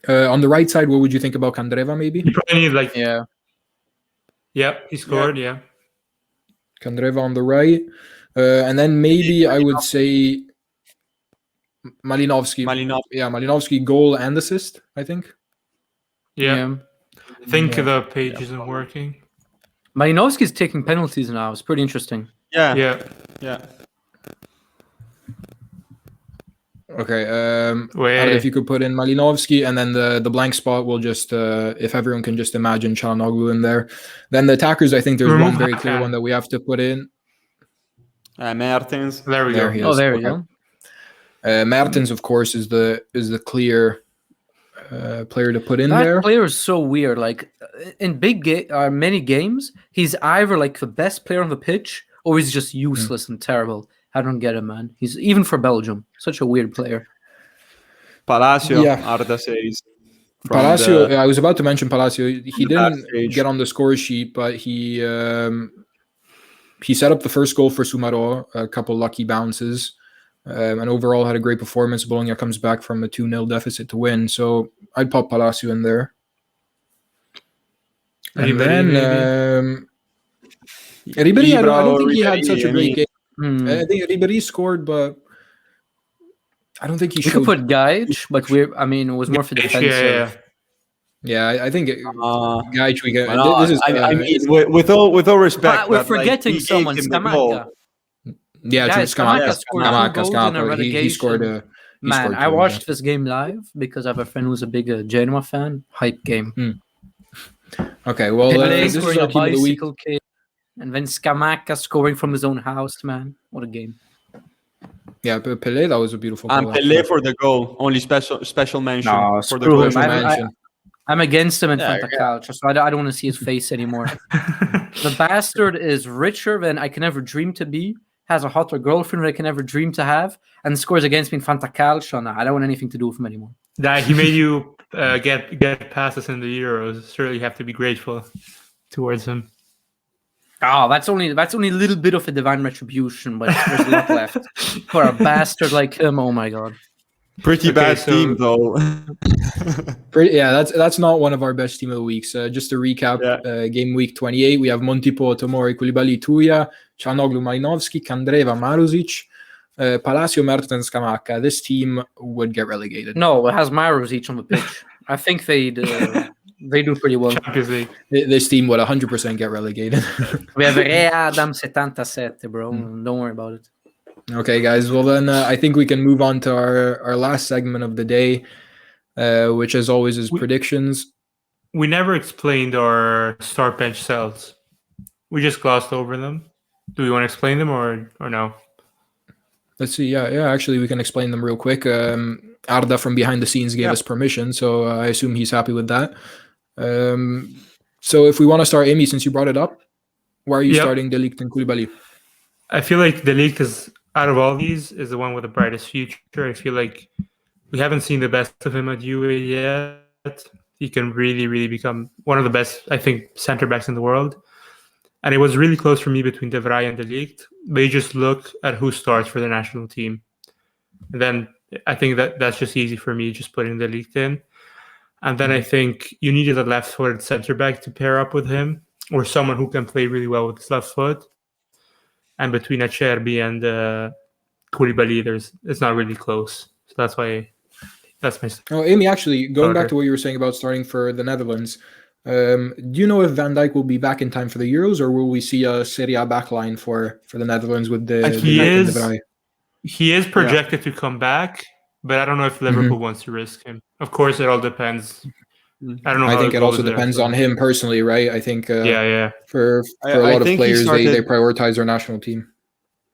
Speaker 2: On the right side, what would you think about Candreva? Maybe
Speaker 6: You probably need like
Speaker 3: Yeah.
Speaker 6: Yep, he scored. Yeah.
Speaker 2: Candreva on the right, and then maybe I would say Malinovsky. Yeah, Malinovsky goal and assist. I think.
Speaker 6: Yeah. I think
Speaker 2: Yeah.
Speaker 6: the page isn't working.
Speaker 3: Malinovsky's taking penalties now. It's pretty interesting.
Speaker 4: Yeah.
Speaker 6: Yeah.
Speaker 2: Okay.
Speaker 6: Wait.
Speaker 2: Arda, if you could put in Malinovsky and then the blank spot, we'll just if everyone can just imagine Çalhanoğlu in there. Then the attackers, I think there's
Speaker 6: Remove
Speaker 2: one very clear
Speaker 6: Hakan.
Speaker 2: one that we have to put in.
Speaker 4: Mertens.
Speaker 6: There we
Speaker 2: There
Speaker 6: go.
Speaker 2: he
Speaker 3: Oh,
Speaker 2: is.
Speaker 3: there we
Speaker 2: Okay.
Speaker 3: go.
Speaker 2: Mertens, of course, is the clear player to put in
Speaker 3: That
Speaker 2: there.
Speaker 3: player is so weird. Like in many games, he's either like the best player on the pitch or he's just useless and terrible. I don't get him, man. He's even for Belgium, such a weird player.
Speaker 4: Palacio,
Speaker 2: Yeah.
Speaker 4: Arda says. From
Speaker 2: Palacio,
Speaker 4: the-
Speaker 2: I was about to mention Palacio. He didn't
Speaker 4: stage.
Speaker 2: get on the score sheet, but he set up the first goal for Sumaro, a couple lucky bounces, and overall had a great performance. Bologna comes back from a 2-0 deficit to win, so I'd pop Palacio in there. And
Speaker 6: Anybody,
Speaker 2: then Ribéry, I don't think he had such a great game. I think Ribéry scored, but I don't think he
Speaker 3: We
Speaker 2: showed.
Speaker 3: could put Gaich, but it was more for defensive.
Speaker 2: Yeah, I think Gaich we get.
Speaker 4: No,
Speaker 2: This is.
Speaker 4: I mean, with all respect,
Speaker 3: But we're
Speaker 4: but, like,
Speaker 3: forgetting
Speaker 4: he gave
Speaker 3: someone,
Speaker 4: him the goal.
Speaker 3: Scamacca.
Speaker 2: Yeah,
Speaker 3: Guys,
Speaker 2: true. Scamacca
Speaker 3: scored 2 goals in a
Speaker 2: He
Speaker 3: relegation.
Speaker 2: scored. He
Speaker 3: Man,
Speaker 2: scored
Speaker 3: I
Speaker 2: two,
Speaker 3: watched this game live because I have a friend who's a big Genoa fan. Hype game.
Speaker 2: Okay, well,
Speaker 3: Pelé
Speaker 2: this is
Speaker 3: scoring a
Speaker 2: our team of the week.
Speaker 3: bicycle kick, and then Scamacca scoring from his own house. Man, what a game!
Speaker 2: Yeah, but Pelé, that was a beautiful
Speaker 4: And
Speaker 2: goal.
Speaker 4: Pelé for the goal. Only special mention
Speaker 3: No,
Speaker 4: for the
Speaker 3: screw
Speaker 4: goal.
Speaker 3: him.
Speaker 2: Special
Speaker 3: I-
Speaker 2: mention.
Speaker 3: I'm against him in
Speaker 4: Yeah,
Speaker 3: Fantacalcio, so I don't want to see his face anymore. The bastard is richer than I can ever dream to be, has a hotter girlfriend than I can ever dream to have, and scores against me in Fantacalcio. No, I don't want anything to do with him anymore.
Speaker 6: That he made you get past us in the Euros. Surely you have to be grateful towards him.
Speaker 3: Oh, that's only a little bit of a divine retribution, but there's a lot left for a bastard like him. Oh my god!
Speaker 4: Pretty
Speaker 6: Okay,
Speaker 4: bad
Speaker 6: so-
Speaker 4: team, though.
Speaker 2: Yeah, that's not one of our best team of the weeks. Just to recap, game week 28, we have Montipo, Tomori, Koulibaly, Tuya, Çalhanoğlu, Malinovsky, Candreva, Maruzic, Palacio, Mertens, Scamacca. This team would get relegated.
Speaker 3: No, it has Maros each on the pitch. I think they do pretty well.
Speaker 6: Champions League.
Speaker 2: This team would 100% get relegated.
Speaker 3: We have Adam 77, bro. Don't worry about it.
Speaker 2: Okay, guys. Well, then I think we can move on to our last segment of the day, which, as always, is predictions.
Speaker 6: We never explained our start bench cells. We just glossed over them. Do we want to explain them or no?
Speaker 2: Let's see. Yeah. Actually, we can explain them real quick. Arda from behind the scenes gave us permission, so I assume he's happy with that. So if we want to start, Amy, since you brought it up, why are you starting De Ligt and Koulibaly?
Speaker 6: I feel like De Ligt is, out of all these, is the one with the brightest future. I feel like we haven't seen the best of him at UA yet. He can really, really become one of the best, I think, center backs in the world. And it was really close for me between De Vrij and De Ligt. They just look at who starts for the national team. And then I think that's just easy for me, just putting De Ligt in. And then I think you needed a left-footed center back to pair up with him, or someone who can play really well with his left foot. And between Acerbi and Koulibaly, it's not really close. So that's why that's my.
Speaker 2: Oh, Amy, actually, going back to what you were saying about starting for the Netherlands, do you know if Van Dijk will be back in time for the Euros, or will we see a Serie A backline for the Netherlands with the
Speaker 6: He is projected to come back, but I don't know if Liverpool wants to risk him. Of course, it all depends I don't know.
Speaker 2: I
Speaker 6: how
Speaker 2: think it
Speaker 6: goes
Speaker 2: also
Speaker 6: there,
Speaker 2: depends
Speaker 6: so-
Speaker 2: on him personally, right? I think
Speaker 6: Yeah.
Speaker 2: for
Speaker 4: I-
Speaker 2: a
Speaker 4: I
Speaker 2: lot of
Speaker 4: think he
Speaker 2: players, they
Speaker 4: started-
Speaker 2: prioritize their national team.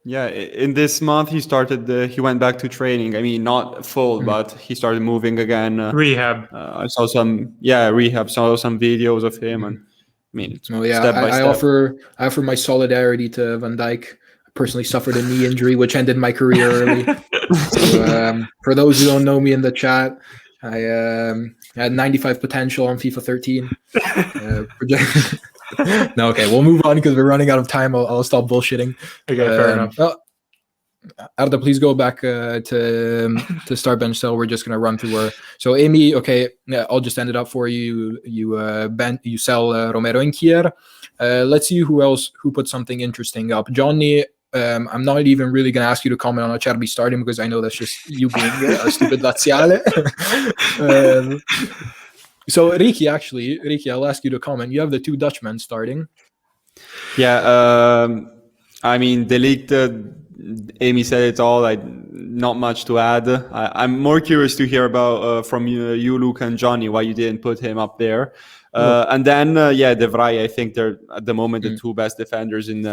Speaker 4: Yeah, in this month he started. He went back to training. I mean, not full, but he started moving again.
Speaker 6: Rehab.
Speaker 4: I saw some, rehab. Saw some videos of him, and I mean,
Speaker 2: So yeah,
Speaker 4: step by
Speaker 2: I
Speaker 4: step.
Speaker 2: offer my solidarity to Van Dijk. I personally suffered a knee injury, which ended my career early. So for those who don't know me in the chat, I had 95 potential on FIFA 13. No, okay, we'll move on because we're running out of time. I'll stop bullshitting.
Speaker 6: Okay, fair enough.
Speaker 2: Oh, Arda, please go back to start bench cell. We're just gonna run through our. So Amy, okay, I'll just end it up for you. You sell Romero and Kier. Let's see who put something interesting up. Johnny, I'm not even really gonna ask you to comment on Acerbi starting because I know that's just you being a stupid laziale. So Ricky, I'll ask you to comment. You have the two Dutchmen starting.
Speaker 4: Yeah, I mean, the league. Amy said it all. Not much to add. I'm more curious to hear about from you, Luke and Johnny, why you didn't put him up there. And then, De Vrij, I think they're at the moment the two best defenders in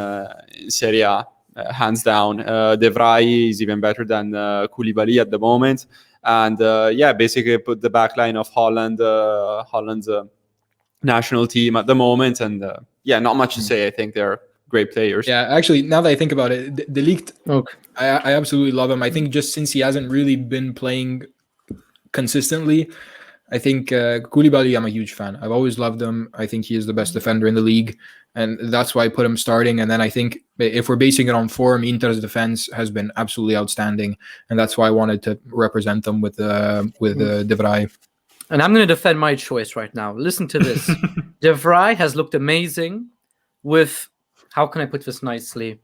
Speaker 4: Serie A, hands down. De Vrij is even better than Koulibaly at the moment. And basically put the back line of Holland's national team at the moment. And not much to say. I think they're great players.
Speaker 2: Yeah, actually, now that I think about it, De Ligt,
Speaker 3: Okay.
Speaker 2: I absolutely love him. I think just since he hasn't really been playing consistently, I think Koulibaly, I'm a huge fan. I've always loved him. I think he is the best defender in the league, and that's why I put him starting. And then I think if we're basing it on form, Inter's defense has been absolutely outstanding, and that's why I wanted to represent them with De Vrij.
Speaker 3: And I'm going to defend my choice right now. Listen to this. De Vrij has looked amazing with, how can I put this nicely?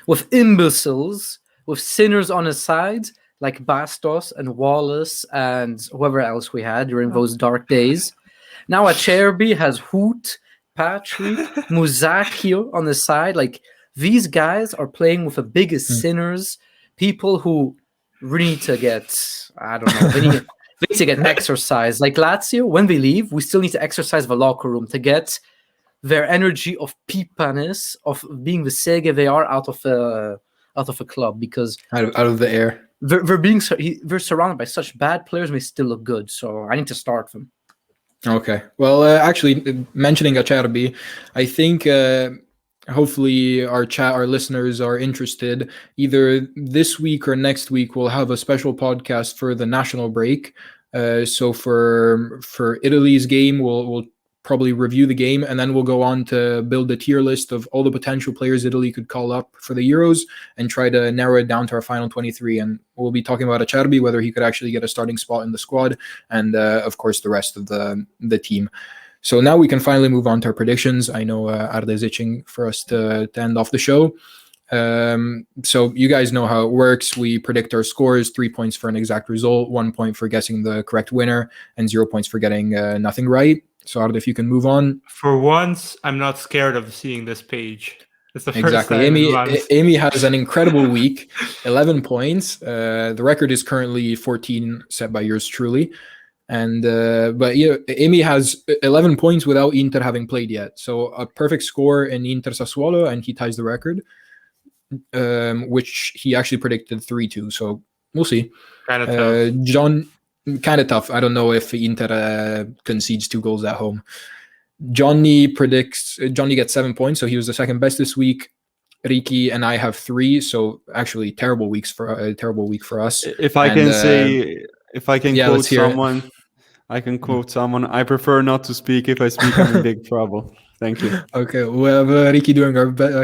Speaker 3: With imbeciles, with sinners on his side, like Bastos and Wallace and whoever else we had during those dark days. Now Acerbi has Hoot, Patrick, Musacchio on the side. Like, these guys are playing with the biggest sinners, people who really need to get, I don't know, they need to get exercise. Like Lazio, when they leave, we still need to exercise the locker room to get their energy of pipaness, of being the Sege they are out of a club, because
Speaker 2: out of the air.
Speaker 3: They're surrounded by such bad players and they still look good. So I need to start them.
Speaker 2: Okay. Well, actually, mentioning Acerbi, I think hopefully our listeners are interested. Either this week or next week, we'll have a special podcast for the national break. So for Italy's game, we'll probably review the game, and then we'll go on to build a tier list of all the potential players Italy could call up for the Euros and try to narrow it down to our final 23. And we'll be talking about Acerbi, whether he could actually get a starting spot in the squad, and of course the rest of the team. So now we can finally move on to our predictions. I know Arda is itching for us to end off the show. So you guys know how it works. We predict our scores: 3 points for an exact result, 1 point for guessing the correct winner, and 0 points for getting nothing right. So Arda, if you can move on.
Speaker 6: For once, I'm not scared of seeing this page. It's the first
Speaker 2: Exactly.
Speaker 6: time in months.
Speaker 2: Amy has an incredible week, 11 points. The record is currently 14, set by yours truly. And but yeah, Amy has 11 points without Inter having played yet. So a perfect score in Inter Sassuolo, and he ties the record, which he actually predicted 3-2. So we'll see.
Speaker 6: Kind of tough.
Speaker 2: John, kind of tough. I don't know if Inter concedes 2 goals at home. Johnny gets 7 points, so he was the second best this week. Ricky and I have 3, so actually terrible week for us.
Speaker 4: If I can quote someone, I can quote someone. I prefer not to speak. If I speak, I'm in big trouble. Thank you.
Speaker 2: Okay, we have Ricky doing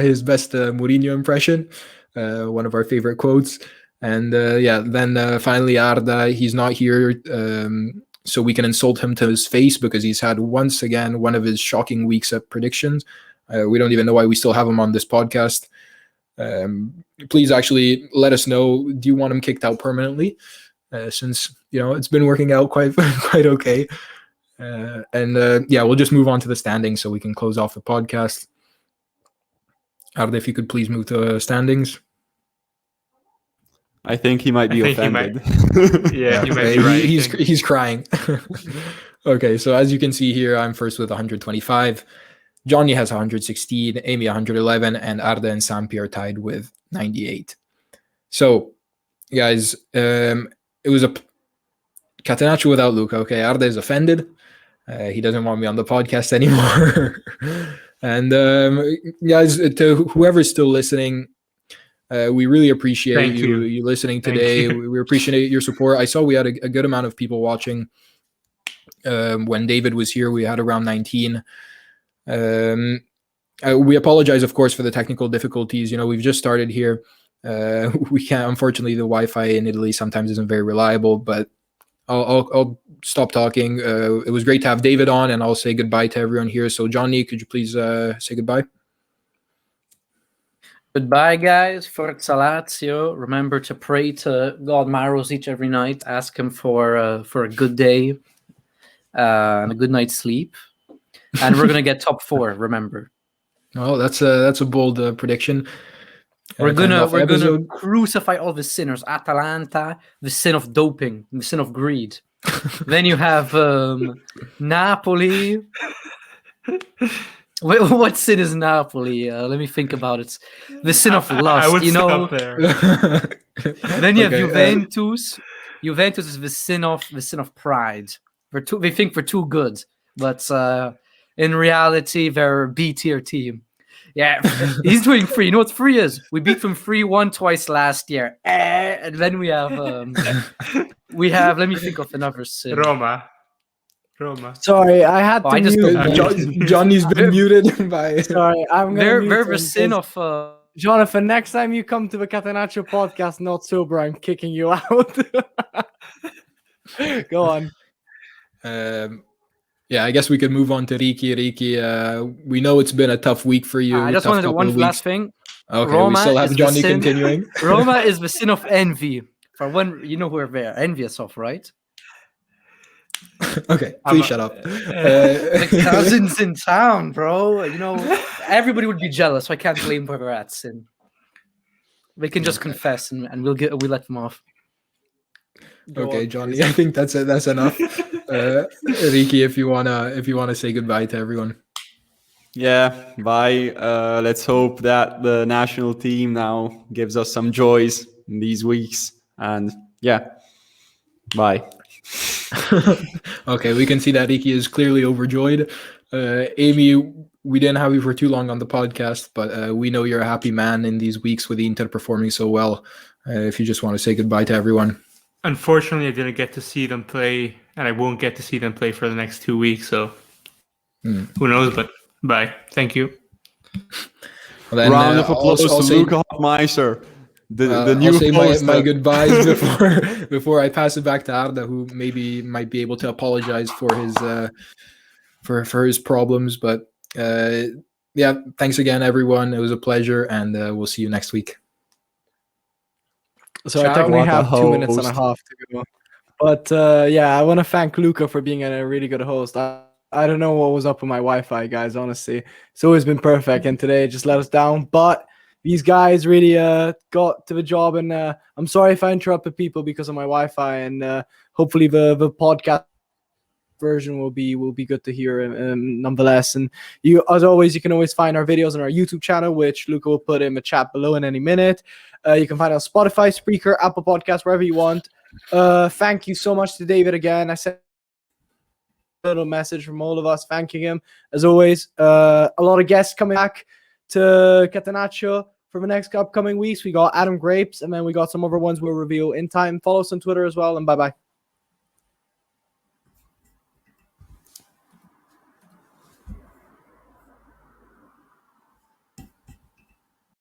Speaker 2: his best Mourinho impression, one of our favorite quotes. And then finally Arda, he's not here, so we can insult him to his face because he's had once again one of his shocking weeks at predictions. We don't even know why we still have him on this podcast. Please actually let us know, do you want him kicked out permanently? Since it's been working out quite okay. We'll just move on to the standings so we can close off the podcast. Arda, if you could please move to the standings.
Speaker 4: I think he might be offended.
Speaker 6: He might be right.
Speaker 2: He's crying. Okay, so as you can see here, I'm first with 125. Johnny has 116, Amy 111, and Arda and Sampi are tied with 98. So, guys, it was a Catenaccio without Luca. Okay, Arda is offended. He doesn't want me on the podcast anymore. And guys, to whoever's still listening, we really appreciate you listening today. We appreciate your support. I saw we had a good amount of people watching. When David was here, we had around 19. We apologize, of course, for the technical difficulties. We've just started here. We can't, unfortunately, the Wi-Fi in Italy sometimes isn't very reliable, but I'll stop talking. It was great to have David on, and I'll say goodbye to everyone here. So, Johnny, could you please say goodbye?
Speaker 3: Goodbye, guys. Forza Lazio. Remember to pray to God Marozic every night. Ask him for a good day and a good night's sleep. And we're gonna get top 4. Remember.
Speaker 2: Oh, that's a bold prediction.
Speaker 3: We're gonna crucify all the sinners. Atalanta, the sin of doping, the sin of greed. Then you have Napoli. Wait, what sin is Napoli? Let me think about it. The sin of lust.
Speaker 6: I would stop there.
Speaker 3: Then you have Juventus. Juventus is the sin of pride. They think they're too good, but in reality, they're a B-tier team. Yeah, he's doing 3. You know what 3 is? We beat them 3-1 twice last year. And then we have let me think of another sin.
Speaker 6: Roma.
Speaker 1: Sorry, I had to mute.
Speaker 2: Johnny's been muted by.
Speaker 1: Sorry, I'm gonna.
Speaker 3: They're the sin of.
Speaker 1: Jonathan, next time you come to the Catenaccio podcast not sober, I'm kicking you out. Go on.
Speaker 2: Yeah, I guess we could move on to Ricky. Ricky, we know it's been a tough week for you.
Speaker 3: I just wanted to one last thing.
Speaker 2: Okay,
Speaker 3: Roma
Speaker 2: we still have Johnny continuing.
Speaker 3: Roma is the sin of envy. For when you know who we're envious of, right?
Speaker 2: Okay, please shut up.
Speaker 3: The cousins in town, bro. Everybody would be jealous, so I can't blame where they're at sin. They can just confess, and we'll let them off.
Speaker 2: Okay, Johnny, I think that's enough. Ricky, if you wanna say goodbye to everyone.
Speaker 4: Yeah, bye. Let's hope that the national team now gives us some joys in these weeks. And yeah, bye.
Speaker 2: Okay, we can see that Ricky is clearly overjoyed. Amy, we didn't have you for too long on the podcast, but we know you're a happy man in these weeks with Inter performing so well. If you just want to say goodbye to everyone.
Speaker 6: Unfortunately, I didn't get to see them play, and I won't get to see them play for the next 2 weeks, so who knows, but bye. Thank you.
Speaker 2: Well, then,
Speaker 4: round of applause to Luca Hofmeister, the new
Speaker 2: I'll say my goodbyes before I pass it back to Arda, who might be able to apologize for his for his problems. But yeah, thanks again, everyone. It was a pleasure, and we'll see you next week.
Speaker 1: So I technically have 2 minutes and a half to go. But yeah, I want to thank Luca for being a really good host. I don't know what was up with my Wi-Fi, guys, honestly. It's always been perfect, and today it just let us down. But these guys really got to the job, and I'm sorry if I interrupted people because of my Wi-Fi, and hopefully the podcast version will be good to hear nonetheless. And you, as always, you can always find our videos on our YouTube channel, which Luca will put in the chat below in any minute. You can find it on Spotify, Spreaker, Apple Podcasts, wherever you want. Thank you so much to David again. I sent a little message from all of us thanking him. As always, a lot of guests coming back to Catenaccio for the next upcoming weeks. We got Adam Grapes, and then we got some other ones we'll reveal in time. Follow us on Twitter as well, and bye-bye.